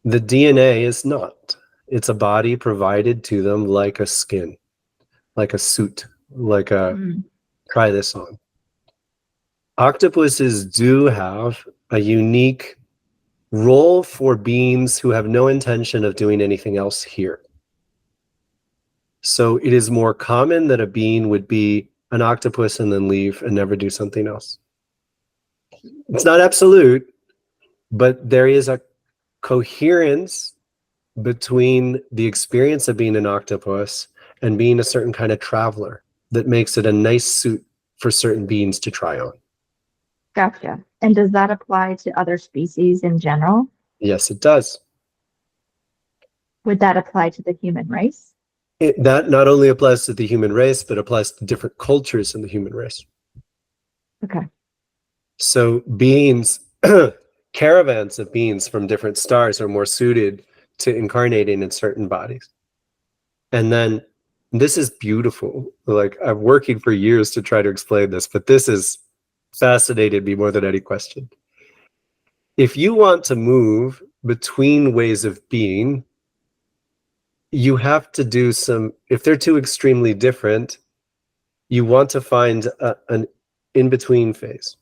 The DNA is not. It's a body provided to them like a skin, like a suit, like try this on. Octopuses do have a unique role for beings who have no intention of doing anything else here. So it is more common that a being would be an octopus and then leave and never do something else. It's not absolute, but there is a coherence between the experience of being an octopus and being a certain kind of traveler that makes it a nice suit for certain beings to try on. Gotcha. And does that apply to other species in general? Yes, it does. Would that apply to the human race? That not only applies to the human race, but applies to different cultures in the human race. Okay. So beings, caravans of beings from different stars are more suited to incarnating in certain bodies. And then this is beautiful. Like I'm working for years to try to explain this, but this has fascinated me more than any question. If you want to move between ways of being, you have to do if they're too extremely different, you want to find an in-between phase.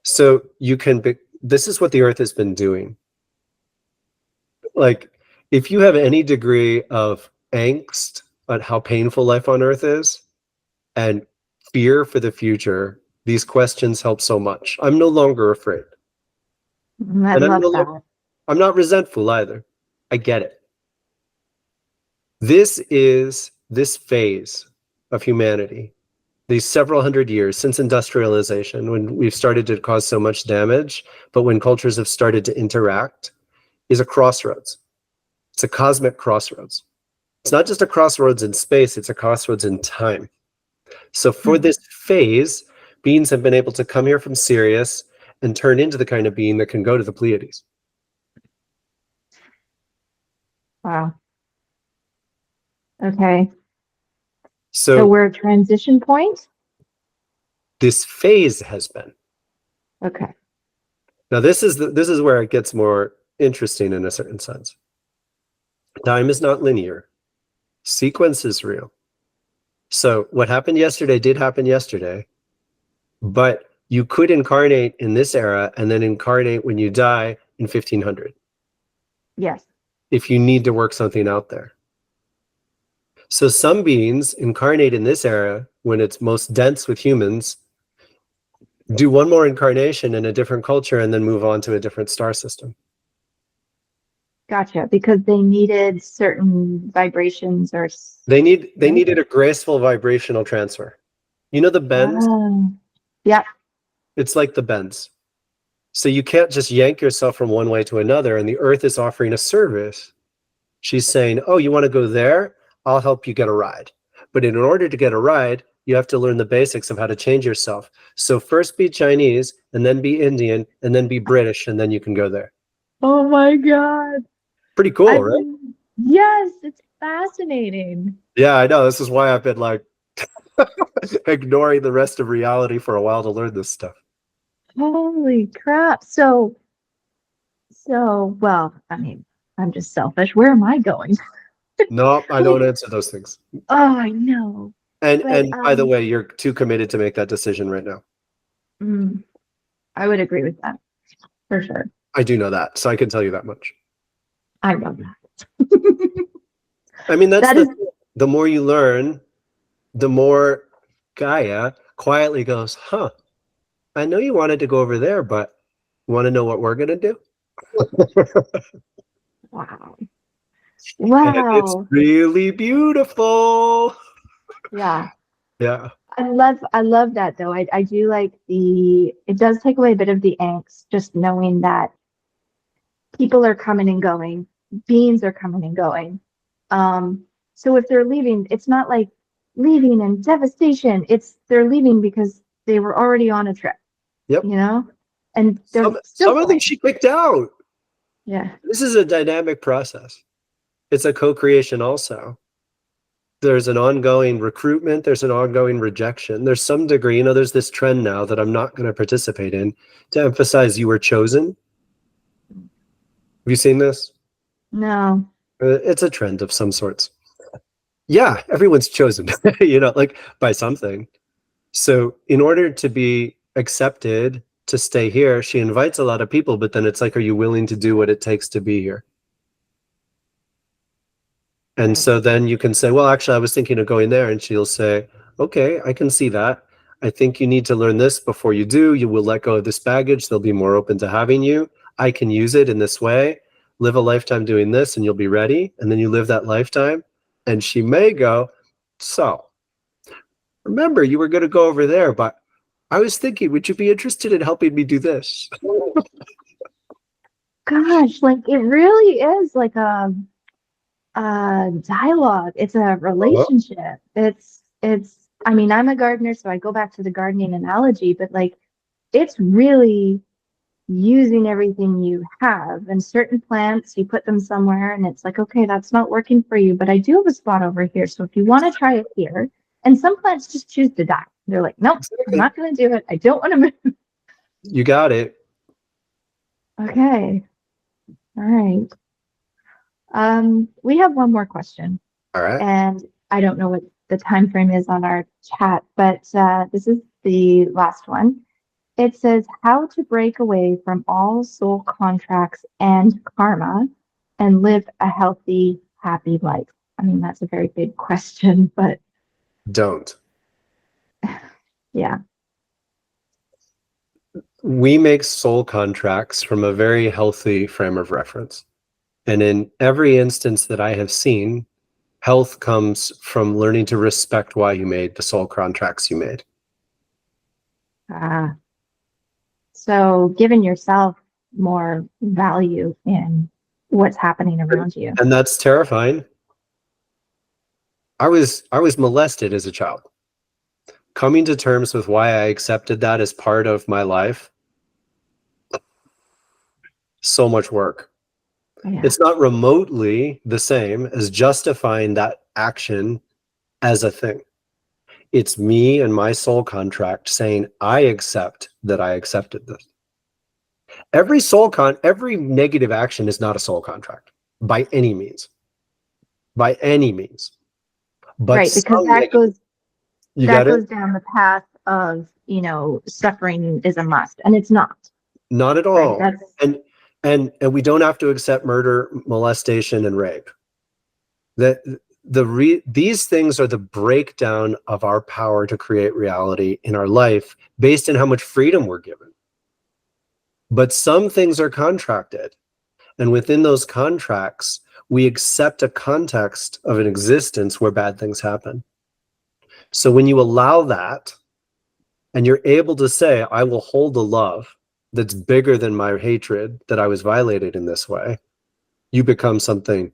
So you can this is what the earth has been doing. Like if you have any degree of angst at how painful life on earth is and fear for the future, these questions help so much. I'm no longer afraid. I love that. I'm not resentful either. I get it. This is this phase of humanity, these several hundred years since industrialization, when we've started to cause so much damage, but when cultures have started to interact, is a crossroads. It's a cosmic crossroads. It's not just a crossroads in space, it's a crossroads in time. So for this phase, beings have been able to come here from Sirius and turn into the kind of being that can go to the Pleiades. Wow. Okay. So we're at a transition point? This phase has been. Okay. Now this is where it gets more interesting in a certain sense. Time is not linear. Sequence is real. So what happened yesterday did happen yesterday, but you could incarnate in this era and then incarnate when you die in 1500. Yes. If you need to work something out there. So some beings incarnate in this era when it's most dense with humans, do one more incarnation in a different culture and then move on to a different star system. Gotcha. Because they needed certain vibrations or they needed a graceful vibrational transfer. You know the bends? Yeah. It's like the bends. So you can't just yank yourself from one way to another, and the earth is offering a service. She's saying, oh, you want to go there? I'll help you get a ride. But in order to get a ride, you have to learn the basics of how to change yourself. So first be Chinese, and then be Indian, and then be British, and then you can go there. Oh my God. Pretty cool, right? Yes, it's fascinating. Yeah, I know. This is why I've been like ignoring the rest of reality for a while to learn this stuff. Holy crap. So, well, I mean, I'm just selfish. Where am I going? No, I don't answer those things. Oh, I know. And But, and by the way, you're too committed to make that decision right now. I would agree with that for sure. I do know that, so I can tell you that much. I love that. I mean, that's That the is, the more you learn, the more Gaia quietly goes, huh, I know you wanted to go over there, but you want to know what we're going to do? wow. And it's Wow. really beautiful. Yeah. Yeah. I love that though. I do like it does take away a bit of the angst, just knowing that people are coming and going, beings are coming and going. So if they're leaving, it's not like leaving in devastation. They're leaving because they were already on a trip. Yep. You know? And they're some of them she picked out. Yeah. This is a dynamic process. It's a co-creation also. There's an ongoing recruitment. There's an ongoing rejection. There's some degree, there's this trend now that I'm not going to participate in to emphasize you were chosen. Have you seen this? No. It's a trend of some sorts. Yeah, everyone's chosen, like by something. So in order to be accepted to stay here, she invites a lot of people, but then it's like, are you willing to do what it takes to be here? And so then you can say, well, actually, I was thinking of going there. And she'll say, okay, I can see that. I think you need to learn this before you do. You will let go of this baggage. They'll be more open to having you. I can use it in this way. Live a lifetime doing this and you'll be ready. And then you live that lifetime. And she may go, so remember, you were going to go over there, but I was thinking, would you be interested in helping me do this? Gosh, like it really is like a dialogue. It's a relationship. It's I mean, I'm a gardener, so I go back to the gardening analogy, but like it's really using everything you have. And certain plants, you put them somewhere and it's like, okay, that's not working for you, but I do have a spot over here. So if you want to try it here, and some plants just choose to die. They're like, nope, I'm not going to do it. I don't want to move. You got it. Okay. All right. We have one more question. All right. And I don't know what the time frame is on our chat, but this is the last one. It says how to break away from all soul contracts and karma and live a healthy, happy life. I mean, that's a very big question, but don't. Yeah. We make soul contracts from a very healthy frame of reference. And in every instance that I have seen, health comes from learning to respect why you made the soul contracts you made. So giving yourself more value in what's happening around you. And that's terrifying. I was molested as a child. Coming to terms with why I accepted that as part of my life, so much work. Yeah. It's not remotely the same as justifying that action as a thing. It's me and my soul contract saying, I accept that I accepted this. Every negative action is not a soul contract by any means. By any means. But right, because that goes down the path of, suffering is a must, and it's not. Not at all. Right, and we don't have to accept murder, molestation, and rape. These things are the breakdown of our power to create reality in our life based on how much freedom we're given. But some things are contracted. And within those contracts, we accept a context of an existence where bad things happen. So when you allow that, and you're able to say, I will hold a love that's bigger than my hatred that I was violated in this way, you become something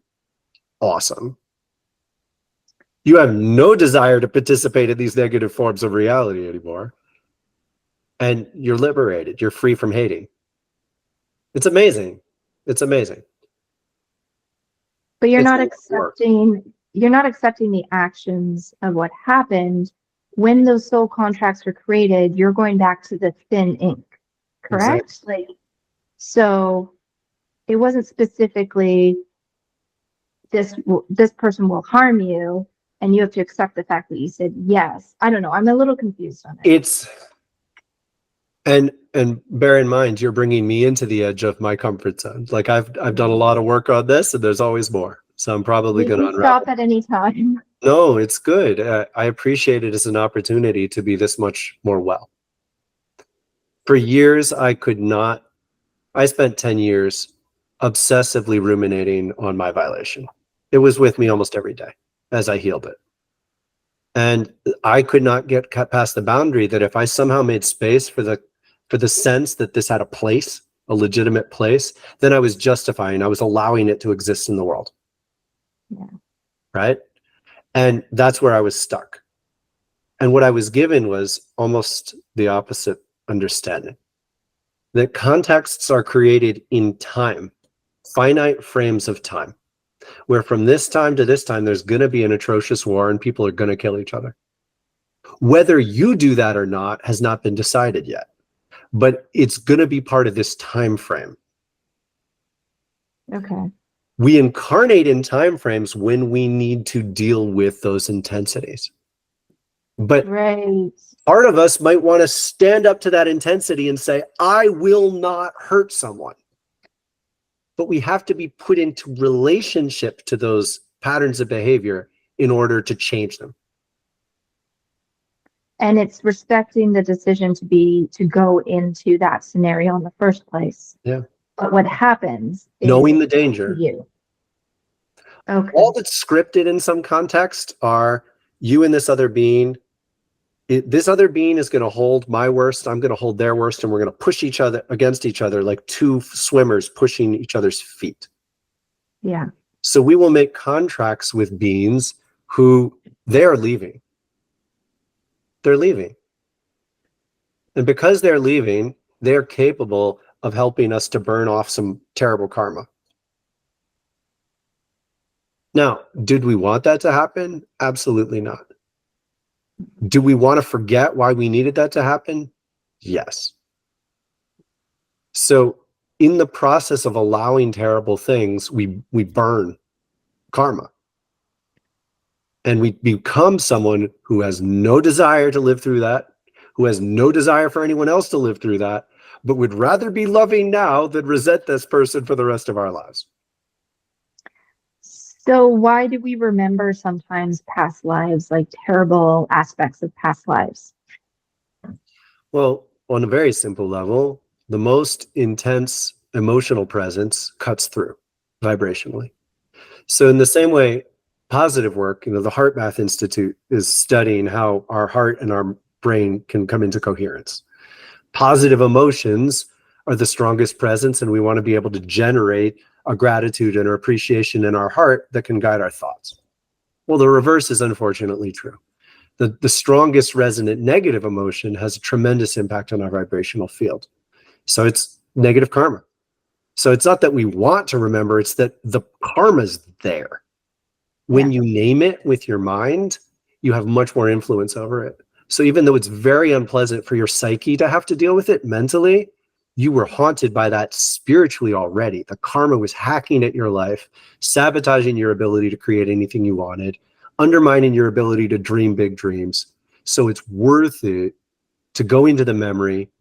awesome. You have no desire to participate in these negative forms of reality anymore. And you're liberated. You're free from hating. It's amazing. It's amazing. But you're not accepting the actions of what happened. when those soul contracts were created, you're going back to the thin ink, correct? Exactly. Like, so it wasn't specifically this person will harm you, and you have to accept the fact that you said yes. I don't know. I'm a little confused on it. It's and bear in mind, you're bringing me into the edge of my comfort zone. Like I've done a lot of work on this, and there's always more. So I'm probably You going to can stop at any time. No, it's good. I appreciate it as an opportunity to be this much more well. For years, I spent 10 years obsessively ruminating on my violation. It was with me almost every day as I healed it. And I could not get past the boundary that if I somehow made space for the sense that this had a place, a legitimate place, then I was justifying, I was allowing it to exist in the world. Yeah. Right? And that's where I was stuck. And what I was given was almost the opposite understanding. That contexts are created in time, finite frames of time, where from this time to this time, there's going to be an atrocious war and people are going to kill each other. Whether you do that or not has not been decided yet, but it's going to be part of this time frame. Okay. We incarnate in time frames when we need to deal with those intensities. But right. Part of us might want to stand up to that intensity and say, I will not hurt someone. But we have to be put into relationship to those patterns of behavior in order to change them. And it's respecting the decision to go into that scenario in the first place. Yeah. But what happens is knowing the danger. You. Okay. All that's scripted in some context are you and this other being. This other being is going to hold my worst, I'm going to hold their worst, and we're going to push each other against each other like two swimmers pushing each other's feet. Yeah. So we will make contracts with beings who they're leaving. They're leaving. And because they're leaving, they're capable of helping us to burn off some terrible karma. Now, did we want that to happen? Absolutely not. Do we want to forget why we needed that to happen? Yes. So in the process of allowing terrible things, we burn karma. And we become someone who has no desire to live through that, who has no desire for anyone else to live through that, but would rather be loving now than resent this person for the rest of our lives. So why do we remember sometimes past lives, like terrible aspects of past lives? Well, on a very simple level, the most intense emotional presence cuts through vibrationally. So in the same way, positive work, the Heart Math Institute is studying how our heart and our brain can come into coherence. Positive emotions are the strongest presence, and we want to be able to generate a gratitude and our appreciation in our heart that can guide our thoughts. Well, the reverse is unfortunately true. The strongest resonant negative emotion has a tremendous impact on our vibrational field. So it's negative karma. So it's not that we want to remember, it's that the karma's there. When you name it with your mind, you have much more influence over it. So even though it's very unpleasant for your psyche to have to deal with it mentally, you were haunted by that spiritually already. The karma was hacking at your life, sabotaging your ability to create anything you wanted, undermining your ability to dream big dreams. So it's worth it to go into the memory,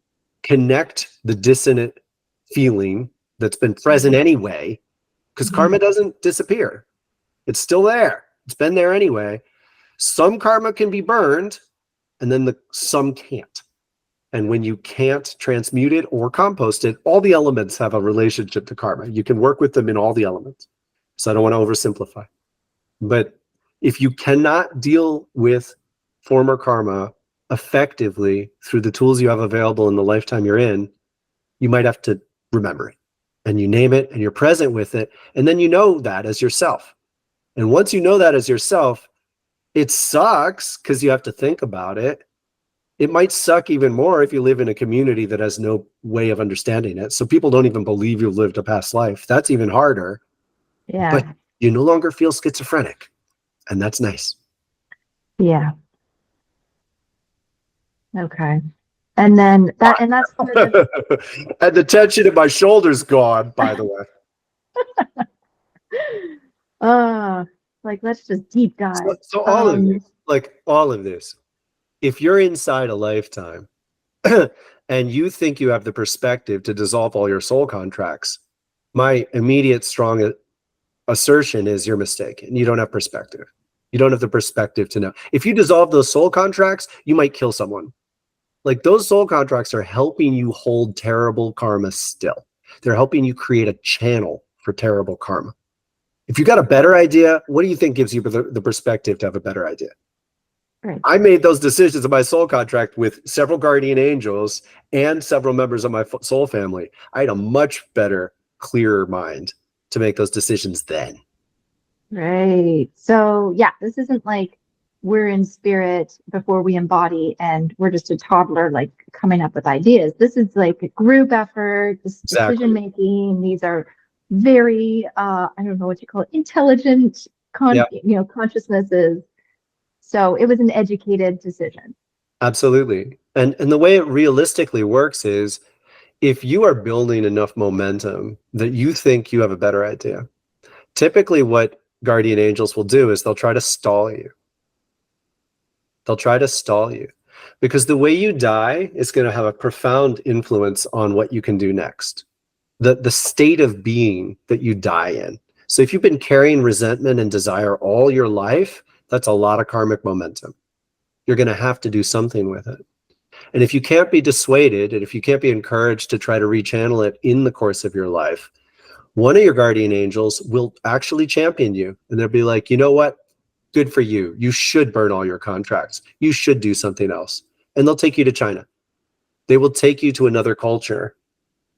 connect the dissonant feeling that's been present anyway, because karma doesn't disappear. It's still there. It's been there anyway. Some karma can be burned, and then some can't. And when you can't transmute it or compost it, all the elements have a relationship to karma. You can work with them in all the elements. So I don't want to oversimplify. But if you cannot deal with former karma effectively through the tools you have available in the lifetime you're in, you might have to remember it. And you name it, and you're present with it. And then you know that as yourself. And once you know that as yourself, it sucks because you have to think about it. It might suck even more if you live in a community that has no way of understanding it. So people don't even believe you lived a past life. That's even harder. Yeah. But you no longer feel schizophrenic. And that's nice. Yeah. Okay. And then that, and that's kind of And the tension in my shoulders gone, by the way. like, let's just deep dive. So all of this, all of this, if you're inside a lifetime and you think you have the perspective to dissolve all your soul contracts, my immediate strong assertion is you're mistaken. You don't have perspective. You don't have the perspective to know. If you dissolve those soul contracts, you might kill someone. Like, those soul contracts are helping you hold terrible karma still. They're helping you create a channel for terrible karma. If you got a better idea, what do you think gives you the perspective to have a better idea? Right. I made those decisions in my soul contract with several guardian angels and several members of my soul family. I had a much better, clearer mind to make those decisions then. Right. So yeah, this isn't like we're in spirit before we embody and we're just a toddler like coming up with ideas. This is like a group effort, this decision making. These are very I don't know what you call it, intelligent consciousnesses. So it was an educated decision. Absolutely. And the way it realistically works is, if you are building enough momentum that you think you have a better idea, typically what guardian angels will do is they'll try to stall you. They'll try to stall you because the way you die is going to have a profound influence on what you can do next. The state of being that you die in. So if you've been carrying resentment and desire all your life, that's a lot of karmic momentum. You're going to have to do something with it. And if you can't be dissuaded, and if you can't be encouraged to try to rechannel it in the course of your life, one of your guardian angels will actually champion you. And they'll be like, you know what? Good for you. You should burn all your contracts. You should do something else. And they'll take you to China. They will take you to another culture.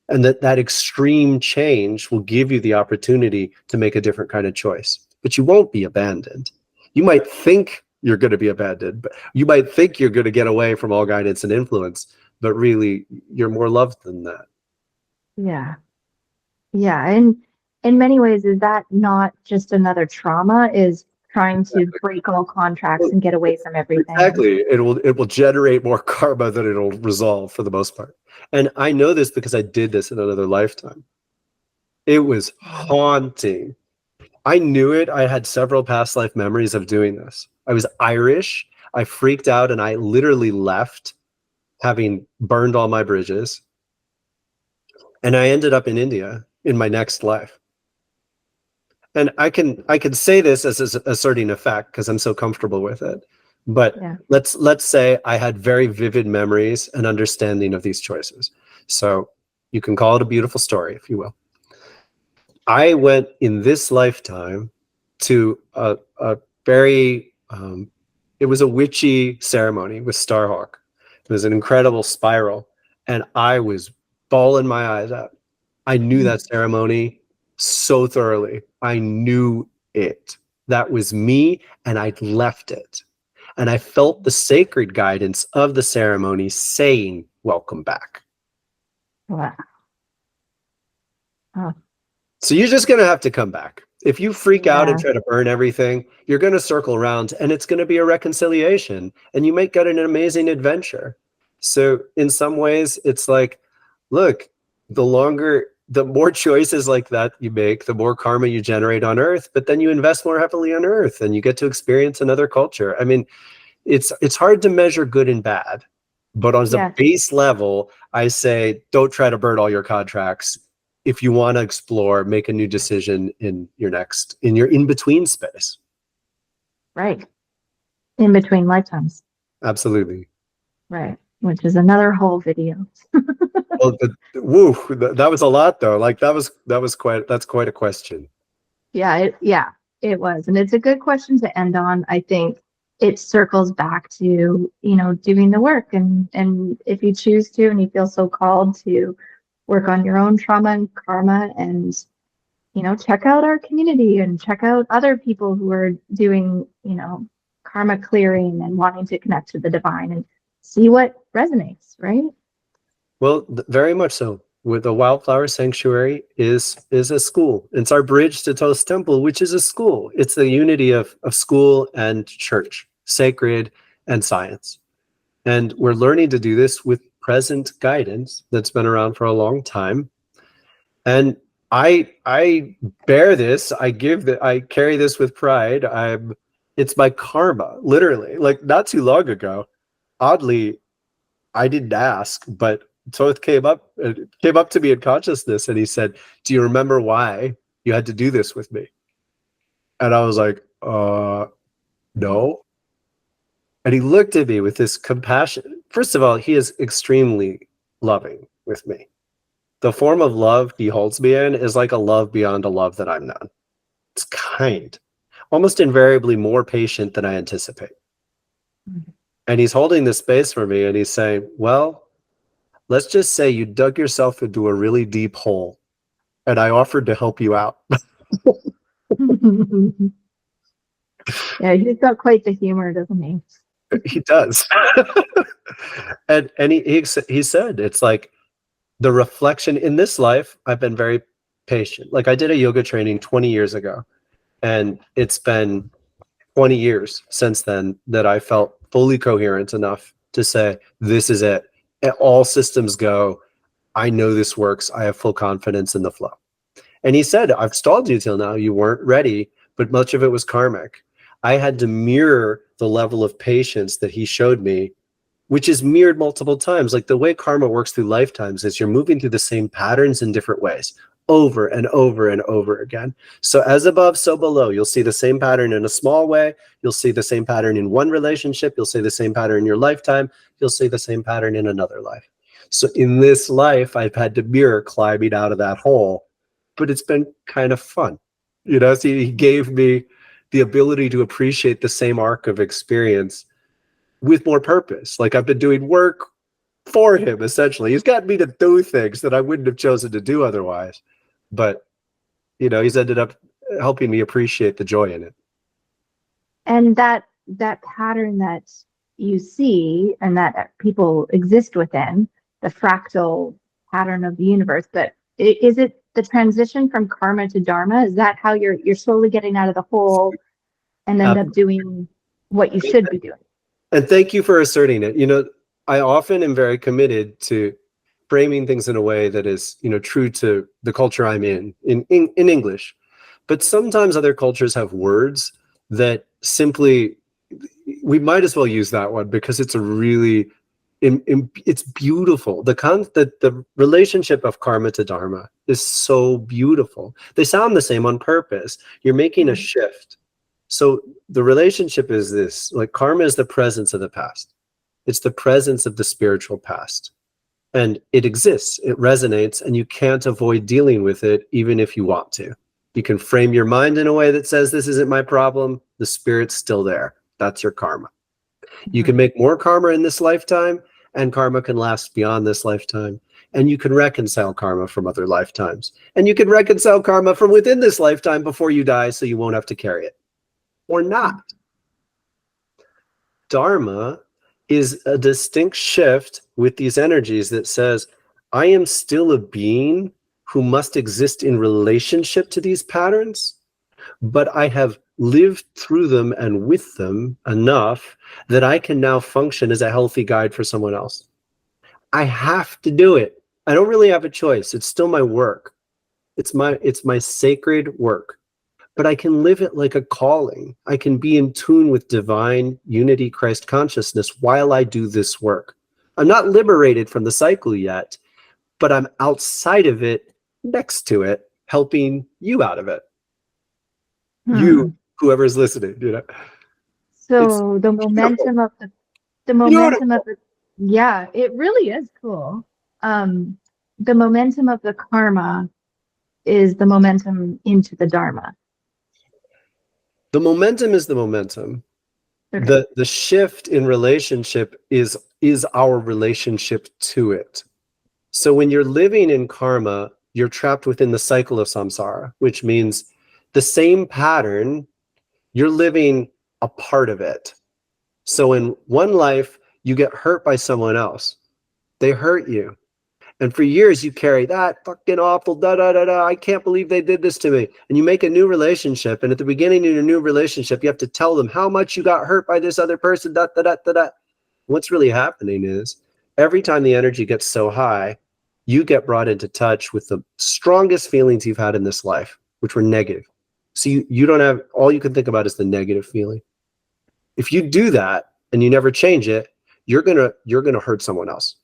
And that extreme change will give you the opportunity to make a different kind of choice. But you won't be abandoned. You might think you're going to be abandoned, but you might think you're going to get away from all guidance and influence, but really you're more loved than that. Yeah. Yeah. And in many ways, is that not just another trauma? Is trying to break all contracts and get away from everything. Exactly. It will generate more karma than it'll resolve for the most part. And I know this because I did this in another lifetime. It was haunting. I knew it. I had several past life memories of doing this. I was Irish. I freaked out and I literally left, having burned all my bridges. And I ended up in India in my next life. And I can say this as asserting a fact because I'm so comfortable with it. But yeah. Let's say I had very vivid memories and understanding of these choices. So you can call it a beautiful story, if you will. I went in this lifetime to a very, it was a witchy ceremony with Starhawk. It was an incredible spiral. And I was bawling my eyes out. I knew that ceremony so thoroughly. I knew it. That was me, and I'd left it. And I felt the sacred guidance of the ceremony saying, welcome back. Wow. Oh. So you're just going to have to come back. If you freak out and try to burn everything, you're going to circle around, and it's going to be a reconciliation, and you might get an amazing adventure. So in some ways, it's like, look, the more choices like that you make, the more karma you generate on Earth, but then you invest more heavily on Earth and you get to experience another culture. I mean, it's hard to measure good and bad, but on the base level, I say, don't try to burn all your contracts. If you want to explore, make a new decision in your in-between space. Right. In between lifetimes. Absolutely. Right. Which is another whole video. Well, that was a lot though. Like that's quite a question. Yeah, it was. And it's a good question to end on. I think it circles back to, doing the work. And if you choose to, and you feel so called to work on your own trauma and karma and, check out our community and check out other people who are doing, karma clearing and wanting to connect to the divine and see what resonates, right? Well, very much so. With the Wildflower Sanctuary is a school. It's our bridge to Thoth's Temple, which is a school. It's the unity of school and church, sacred and science. And we're learning to do this with present guidance that's been around for a long time. And I bear this, I carry this with pride. It's my karma, literally. Like not too long ago, oddly, I didn't ask, but Thoth came up to me in consciousness and he said, "Do you remember why you had to do this with me?" And I was like, no. And he looked at me with this compassion. First of all, he is extremely loving with me. The form of love he holds me in is like a love beyond a love that I'm known. It's kind, almost invariably more patient than I anticipate. Mm-hmm. And he's holding this space for me and he's saying, well, let's just say you dug yourself into a really deep hole and I offered to help you out. Yeah, he's got quite the humor, doesn't he? He does. and he said, it's like the reflection in this life, I've been very patient. Like I did a yoga training 20 years ago, and it's been 20 years since then that I felt fully coherent enough to say, this is it. All systems go. I know this works. I have full confidence in the flow. And he said, I've stalled you till now. You weren't ready, but much of it was karmic. I had to mirror the level of patience that he showed me, which is mirrored multiple times. Like the way karma works through lifetimes is you're moving through the same patterns in different ways over and over and over again. So as above, so below. You'll see the same pattern in a small way. You'll see the same pattern in one relationship. You'll see the same pattern in your lifetime. You'll see the same pattern in another life. So in this life, I've had to mirror climbing out of that hole, but it's been kind of fun. You know, so he gave me the ability to appreciate the same arc of experience with more purpose. Like I've been doing work for him, essentially. He's gotten me to do things that I wouldn't have chosen to do otherwise. But, you know, he's ended up helping me appreciate the joy in it. And that pattern that you see and that people exist within, the fractal pattern of the universe, but is it the transition from karma to dharma? Is that how you're slowly getting out of the hole and end up doing what you should be doing? And thank you for asserting it. You know, I often am very committed to framing things in a way that is, you know, true to the culture I'm in English. But sometimes other cultures have words that simply, we might as well use that one because it's a really, it's beautiful. The relationship of karma to dharma is so beautiful. They sound the same on purpose. You're making a shift. So the relationship is this, like karma is the presence of the past. It's the presence of the spiritual past. And it exists, it resonates, and you can't avoid dealing with it even if you want to. You can frame your mind in a way that says, this isn't my problem. The spirit's still there. That's your karma. You can make more karma in this lifetime, and karma can last beyond this lifetime. And you can reconcile karma from other lifetimes. And you can reconcile karma from within this lifetime before you die, so you won't have to carry it. Or not. Dharma is a distinct shift with these energies that says, I am still a being who must exist in relationship to these patterns, but I have lived through them and with them enough that I can now function as a healthy guide for someone else. I have to do it. I don't really have a choice. It's still my work. It's my sacred work. But I can live it like a calling. I can be in tune with divine unity, Christ consciousness while I do this work. I'm not liberated from the cycle yet, but I'm outside of it, next to it, helping you out of it. You, whoever's listening, you know. So it's the momentum of yeah, it really is cool. The momentum of the karma is the momentum into the dharma. The momentum is the momentum. Okay. The shift in relationship is our relationship to it. So when you're living in karma, you're trapped within the cycle of samsara, which means the same pattern, you're living a part of it. So in one life, you get hurt by someone else. They hurt you. And for years, you carry that fucking awful, I can't believe they did this to me. And you make a new relationship. And at the beginning of your new relationship, you have to tell them how much you got hurt by this other person, What's really happening is every time the energy gets so high, you get brought into touch with the strongest feelings you've had in this life, which were negative. So you don't have, all you can think about is the negative feeling. If you do that and you never change it, you're gonna hurt someone else.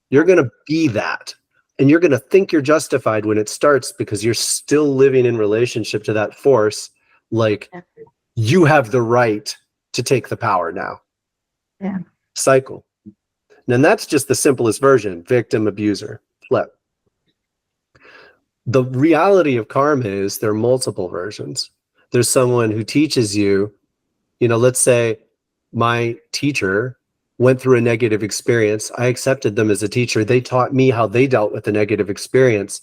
You're gonna be that. And you're gonna think you're justified when it starts, because you're still living in relationship to that force, like you have the right to take the power now. Yeah. Cycle. And that's just the simplest version: victim, abuser, flip. The reality of karma is there are multiple versions. There's someone who teaches you, let's say my teacher went through a negative experience. I accepted them as a teacher. They taught me how they dealt with the negative experience,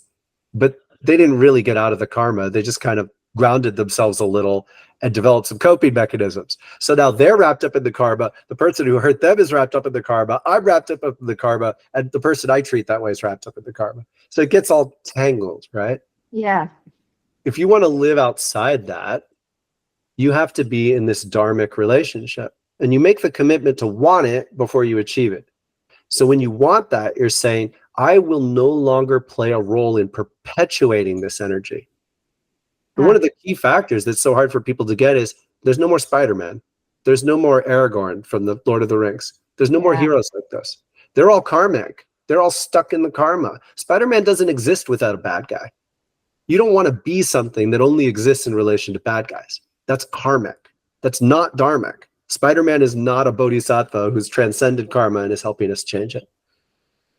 but they didn't really get out of the karma. They just kind of grounded themselves a little and developed some coping mechanisms. So now they're wrapped up in the karma. The person who hurt them is wrapped up in the karma. I'm wrapped up in the karma. And the person I treat that way is wrapped up in the karma. So it gets all tangled, right? Yeah. If you want to live outside that, you have to be in this dharmic relationship. And you make the commitment to want it before you achieve it. So when you want that, you're saying, I will no longer play a role in perpetuating this energy. And one of the key factors that's so hard for people to get is there's no more Spider-Man. There's no more Aragorn from the Lord of the Rings. There's no more heroes like this. They're all karmic. They're all stuck in the karma. Spider-Man doesn't exist without a bad guy. You don't want to be something that only exists in relation to bad guys. That's karmic. That's not dharmic. Spider-Man is not a bodhisattva who's transcended karma and is helping us change it.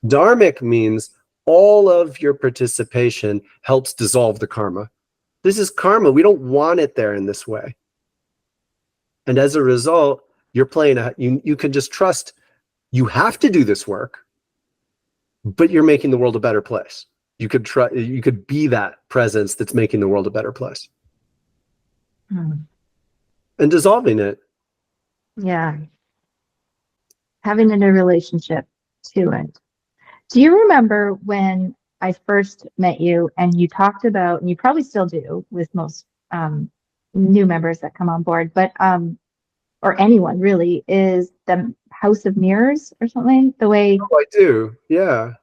Dharmic means all of your participation helps dissolve the karma. This is karma. We don't want it there in this way. And as a result, you're playing you can just trust you have to do this work, but you're making the world a better place. You could be that presence that's making the world a better place. And dissolving it. Yeah. Having a relationship to it. Do you remember when I first met you and you talked about, and you probably still do with most new members that come on board, but or anyone really, is the House of Mirrors or something? The way. Oh, I do. Yeah.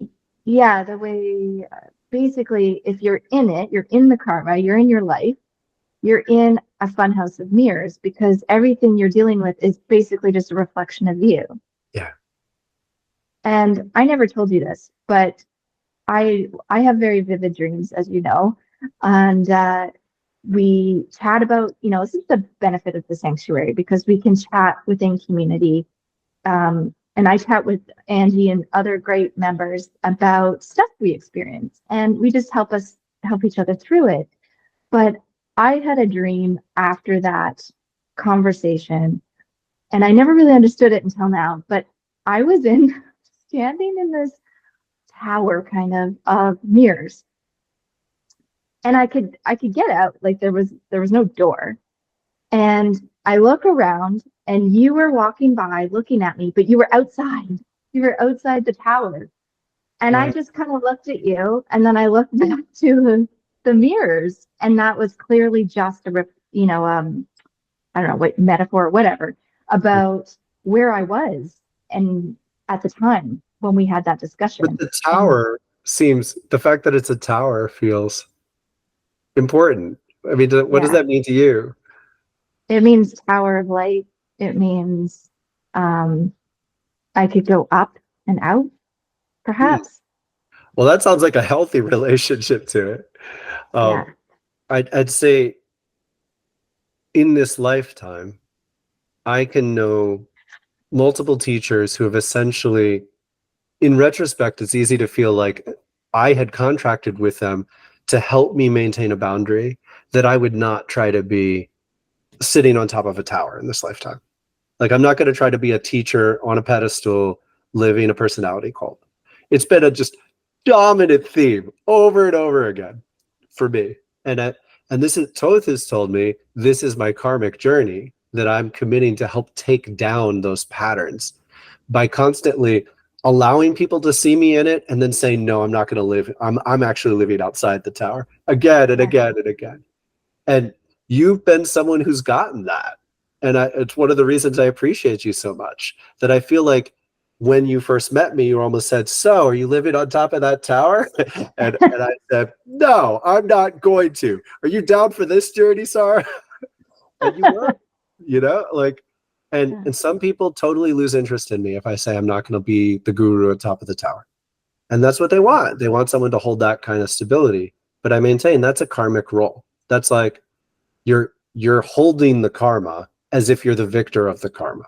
Yeah, the way basically, if you're in it, you're in the karma, you're in your life, you're in a fun house of mirrors, because everything you're dealing with is basically just a reflection of you. Yeah. And I never told you this, but I have very vivid dreams, as you know, and we chat about, this is the benefit of the sanctuary, because we can chat within community. And I chat with Angie and other great members about stuff we experience, and we just help each other through it. But I had a dream after that conversation, and I never really understood it until now, but I was standing in this tower kind of mirrors, and I could get out, like there was no door, and I look around and you were walking by looking at me, but you were outside the tower, and I just kind of looked at you, and then I looked back to the mirrors, and that was clearly just a I don't know what metaphor or whatever about where I was and at the time when we had that discussion. But the tower the fact that it's a tower feels important. I mean, what does that mean to you? It means tower of light. It means I could go up and out, perhaps. Well, that sounds like a healthy relationship to it. I'd say in this lifetime, I can know multiple teachers who have essentially, in retrospect, it's easy to feel like I had contracted with them to help me maintain a boundary that I would not try to be sitting on top of a tower in this lifetime. Like, I'm not going to try to be a teacher on a pedestal living a personality cult. It's been a just dominant theme over and over again for me. And this is, Thoth has told me, this is my karmic journey that I'm committing to help take down those patterns by constantly allowing people to see me in it and then saying, no, I'm not going to live. I'm actually living outside the tower again and again and again. And you've been someone who's gotten that. And it's one of the reasons I appreciate you so much, that I feel like when you first met me, you almost said, so are you living on top of that tower? and I said, no, I'm not going to. Are you down for this journey, Sarah? And you were, you know, like, and some people totally lose interest in me if I say I'm not going to be the guru at top of the tower. And that's what they want. They want someone to hold that kind of stability. But I maintain that's a karmic role. That's like you're holding the karma as if you're the victor of the karma.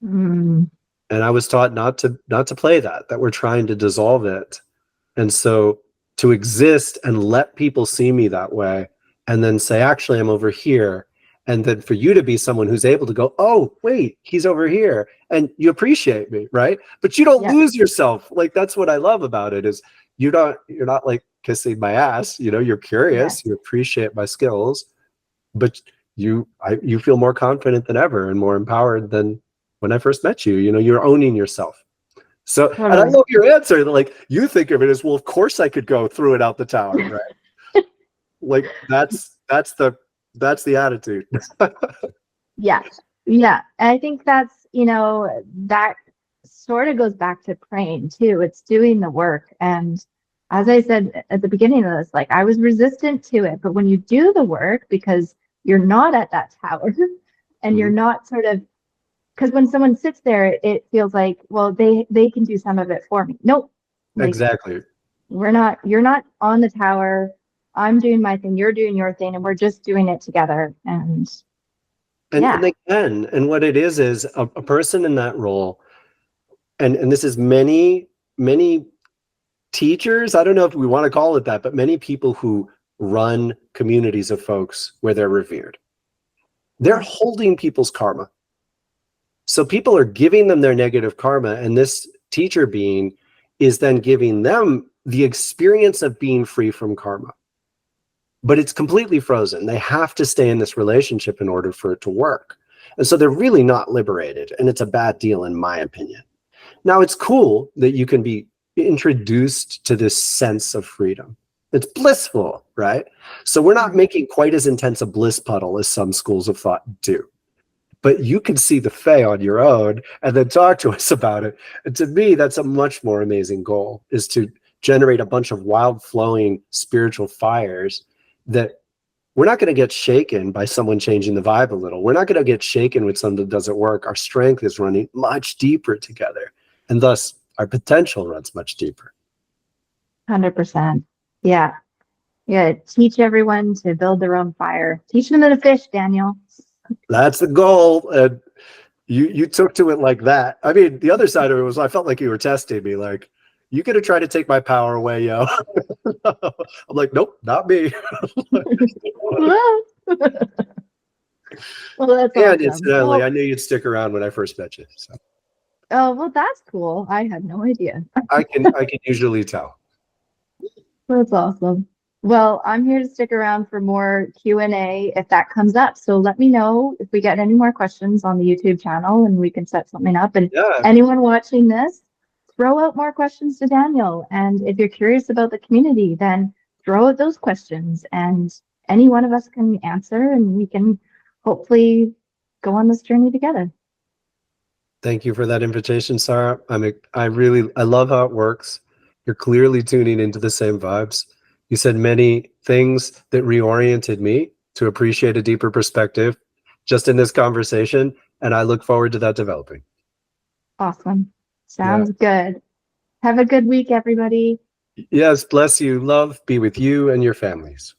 Mm. And I was taught not to play that we're trying to dissolve it. And so to exist and let people see me that way, and then say, actually, I'm over here. And then for you to be someone who's able to go, oh, wait, he's over here. And you appreciate me, right? But you don't lose yourself. Like, that's what I love about it, is you're not like kissing my ass. You know, you're curious, you appreciate my skills, but you feel more confident than ever and more empowered than when I first met you. You know, you're owning yourself. So, and I love your answer. Like, you think of it as, well, of course I could go through it out the tower, right? Like, that's the attitude. Yeah. I think that's, you know, that sort of goes back to praying too. It's doing the work. And as I said at the beginning of this, like, I was resistant to it, but when you do the work, because you're not at that tower and you're not sort of, because when someone sits there, it feels like, well, they can do some of it for me. Nope. Like, exactly. you're not on the tower. I'm doing my thing, you're doing your thing, and we're just doing it together. And they can. And what it is a person in that role, and this is many teachers, I don't know if we want to call it that, but many people who run communities of folks where they're revered, they're holding people's karma. So people are giving them their negative karma, and this teacher being is then giving them the experience of being free from karma. But it's completely frozen. They have to stay in this relationship in order for it to work. And so they're really not liberated, and it's a bad deal in my opinion. Now, it's cool that you can be introduced to this sense of freedom. It's blissful, right? So we're not making quite as intense a bliss puddle as some schools of thought do. But you can see the Fae on your own and then talk to us about it. And to me, that's a much more amazing goal, is to generate a bunch of wild flowing spiritual fires that we're not going to get shaken by someone changing the vibe a little. We're not going to get shaken with something that doesn't work. Our strength is running much deeper together, and thus our potential runs much deeper. 100%. Yeah. Teach everyone to build their own fire. Teach them to fish, Daniel. That's the goal. And you took to it like that. I mean, the other side of it was, I felt like you were testing me. Like, you could have tried to take my power away, yo. I'm like, nope, not me. Well, that's and awesome. incidentally, I knew you'd stick around when I first met you. So. Oh, well, that's cool. I had no idea. I can usually tell. That's awesome. Well, I'm here to stick around for more Q&A if that comes up. So let me know if we get any more questions on the YouTube channel, and we can set something up. And anyone watching this, throw out more questions to Daniel. And if you're curious about the community, then throw out those questions, and any one of us can answer, and we can hopefully go on this journey together. Thank you for that invitation, Sarah. I love how it works. You're clearly tuning into the same vibes. You said many things that reoriented me to appreciate a deeper perspective just in this conversation, and I look forward to that developing. Awesome. Sounds good. Have a good week, everybody. Yes, bless you. Love be with you and your families.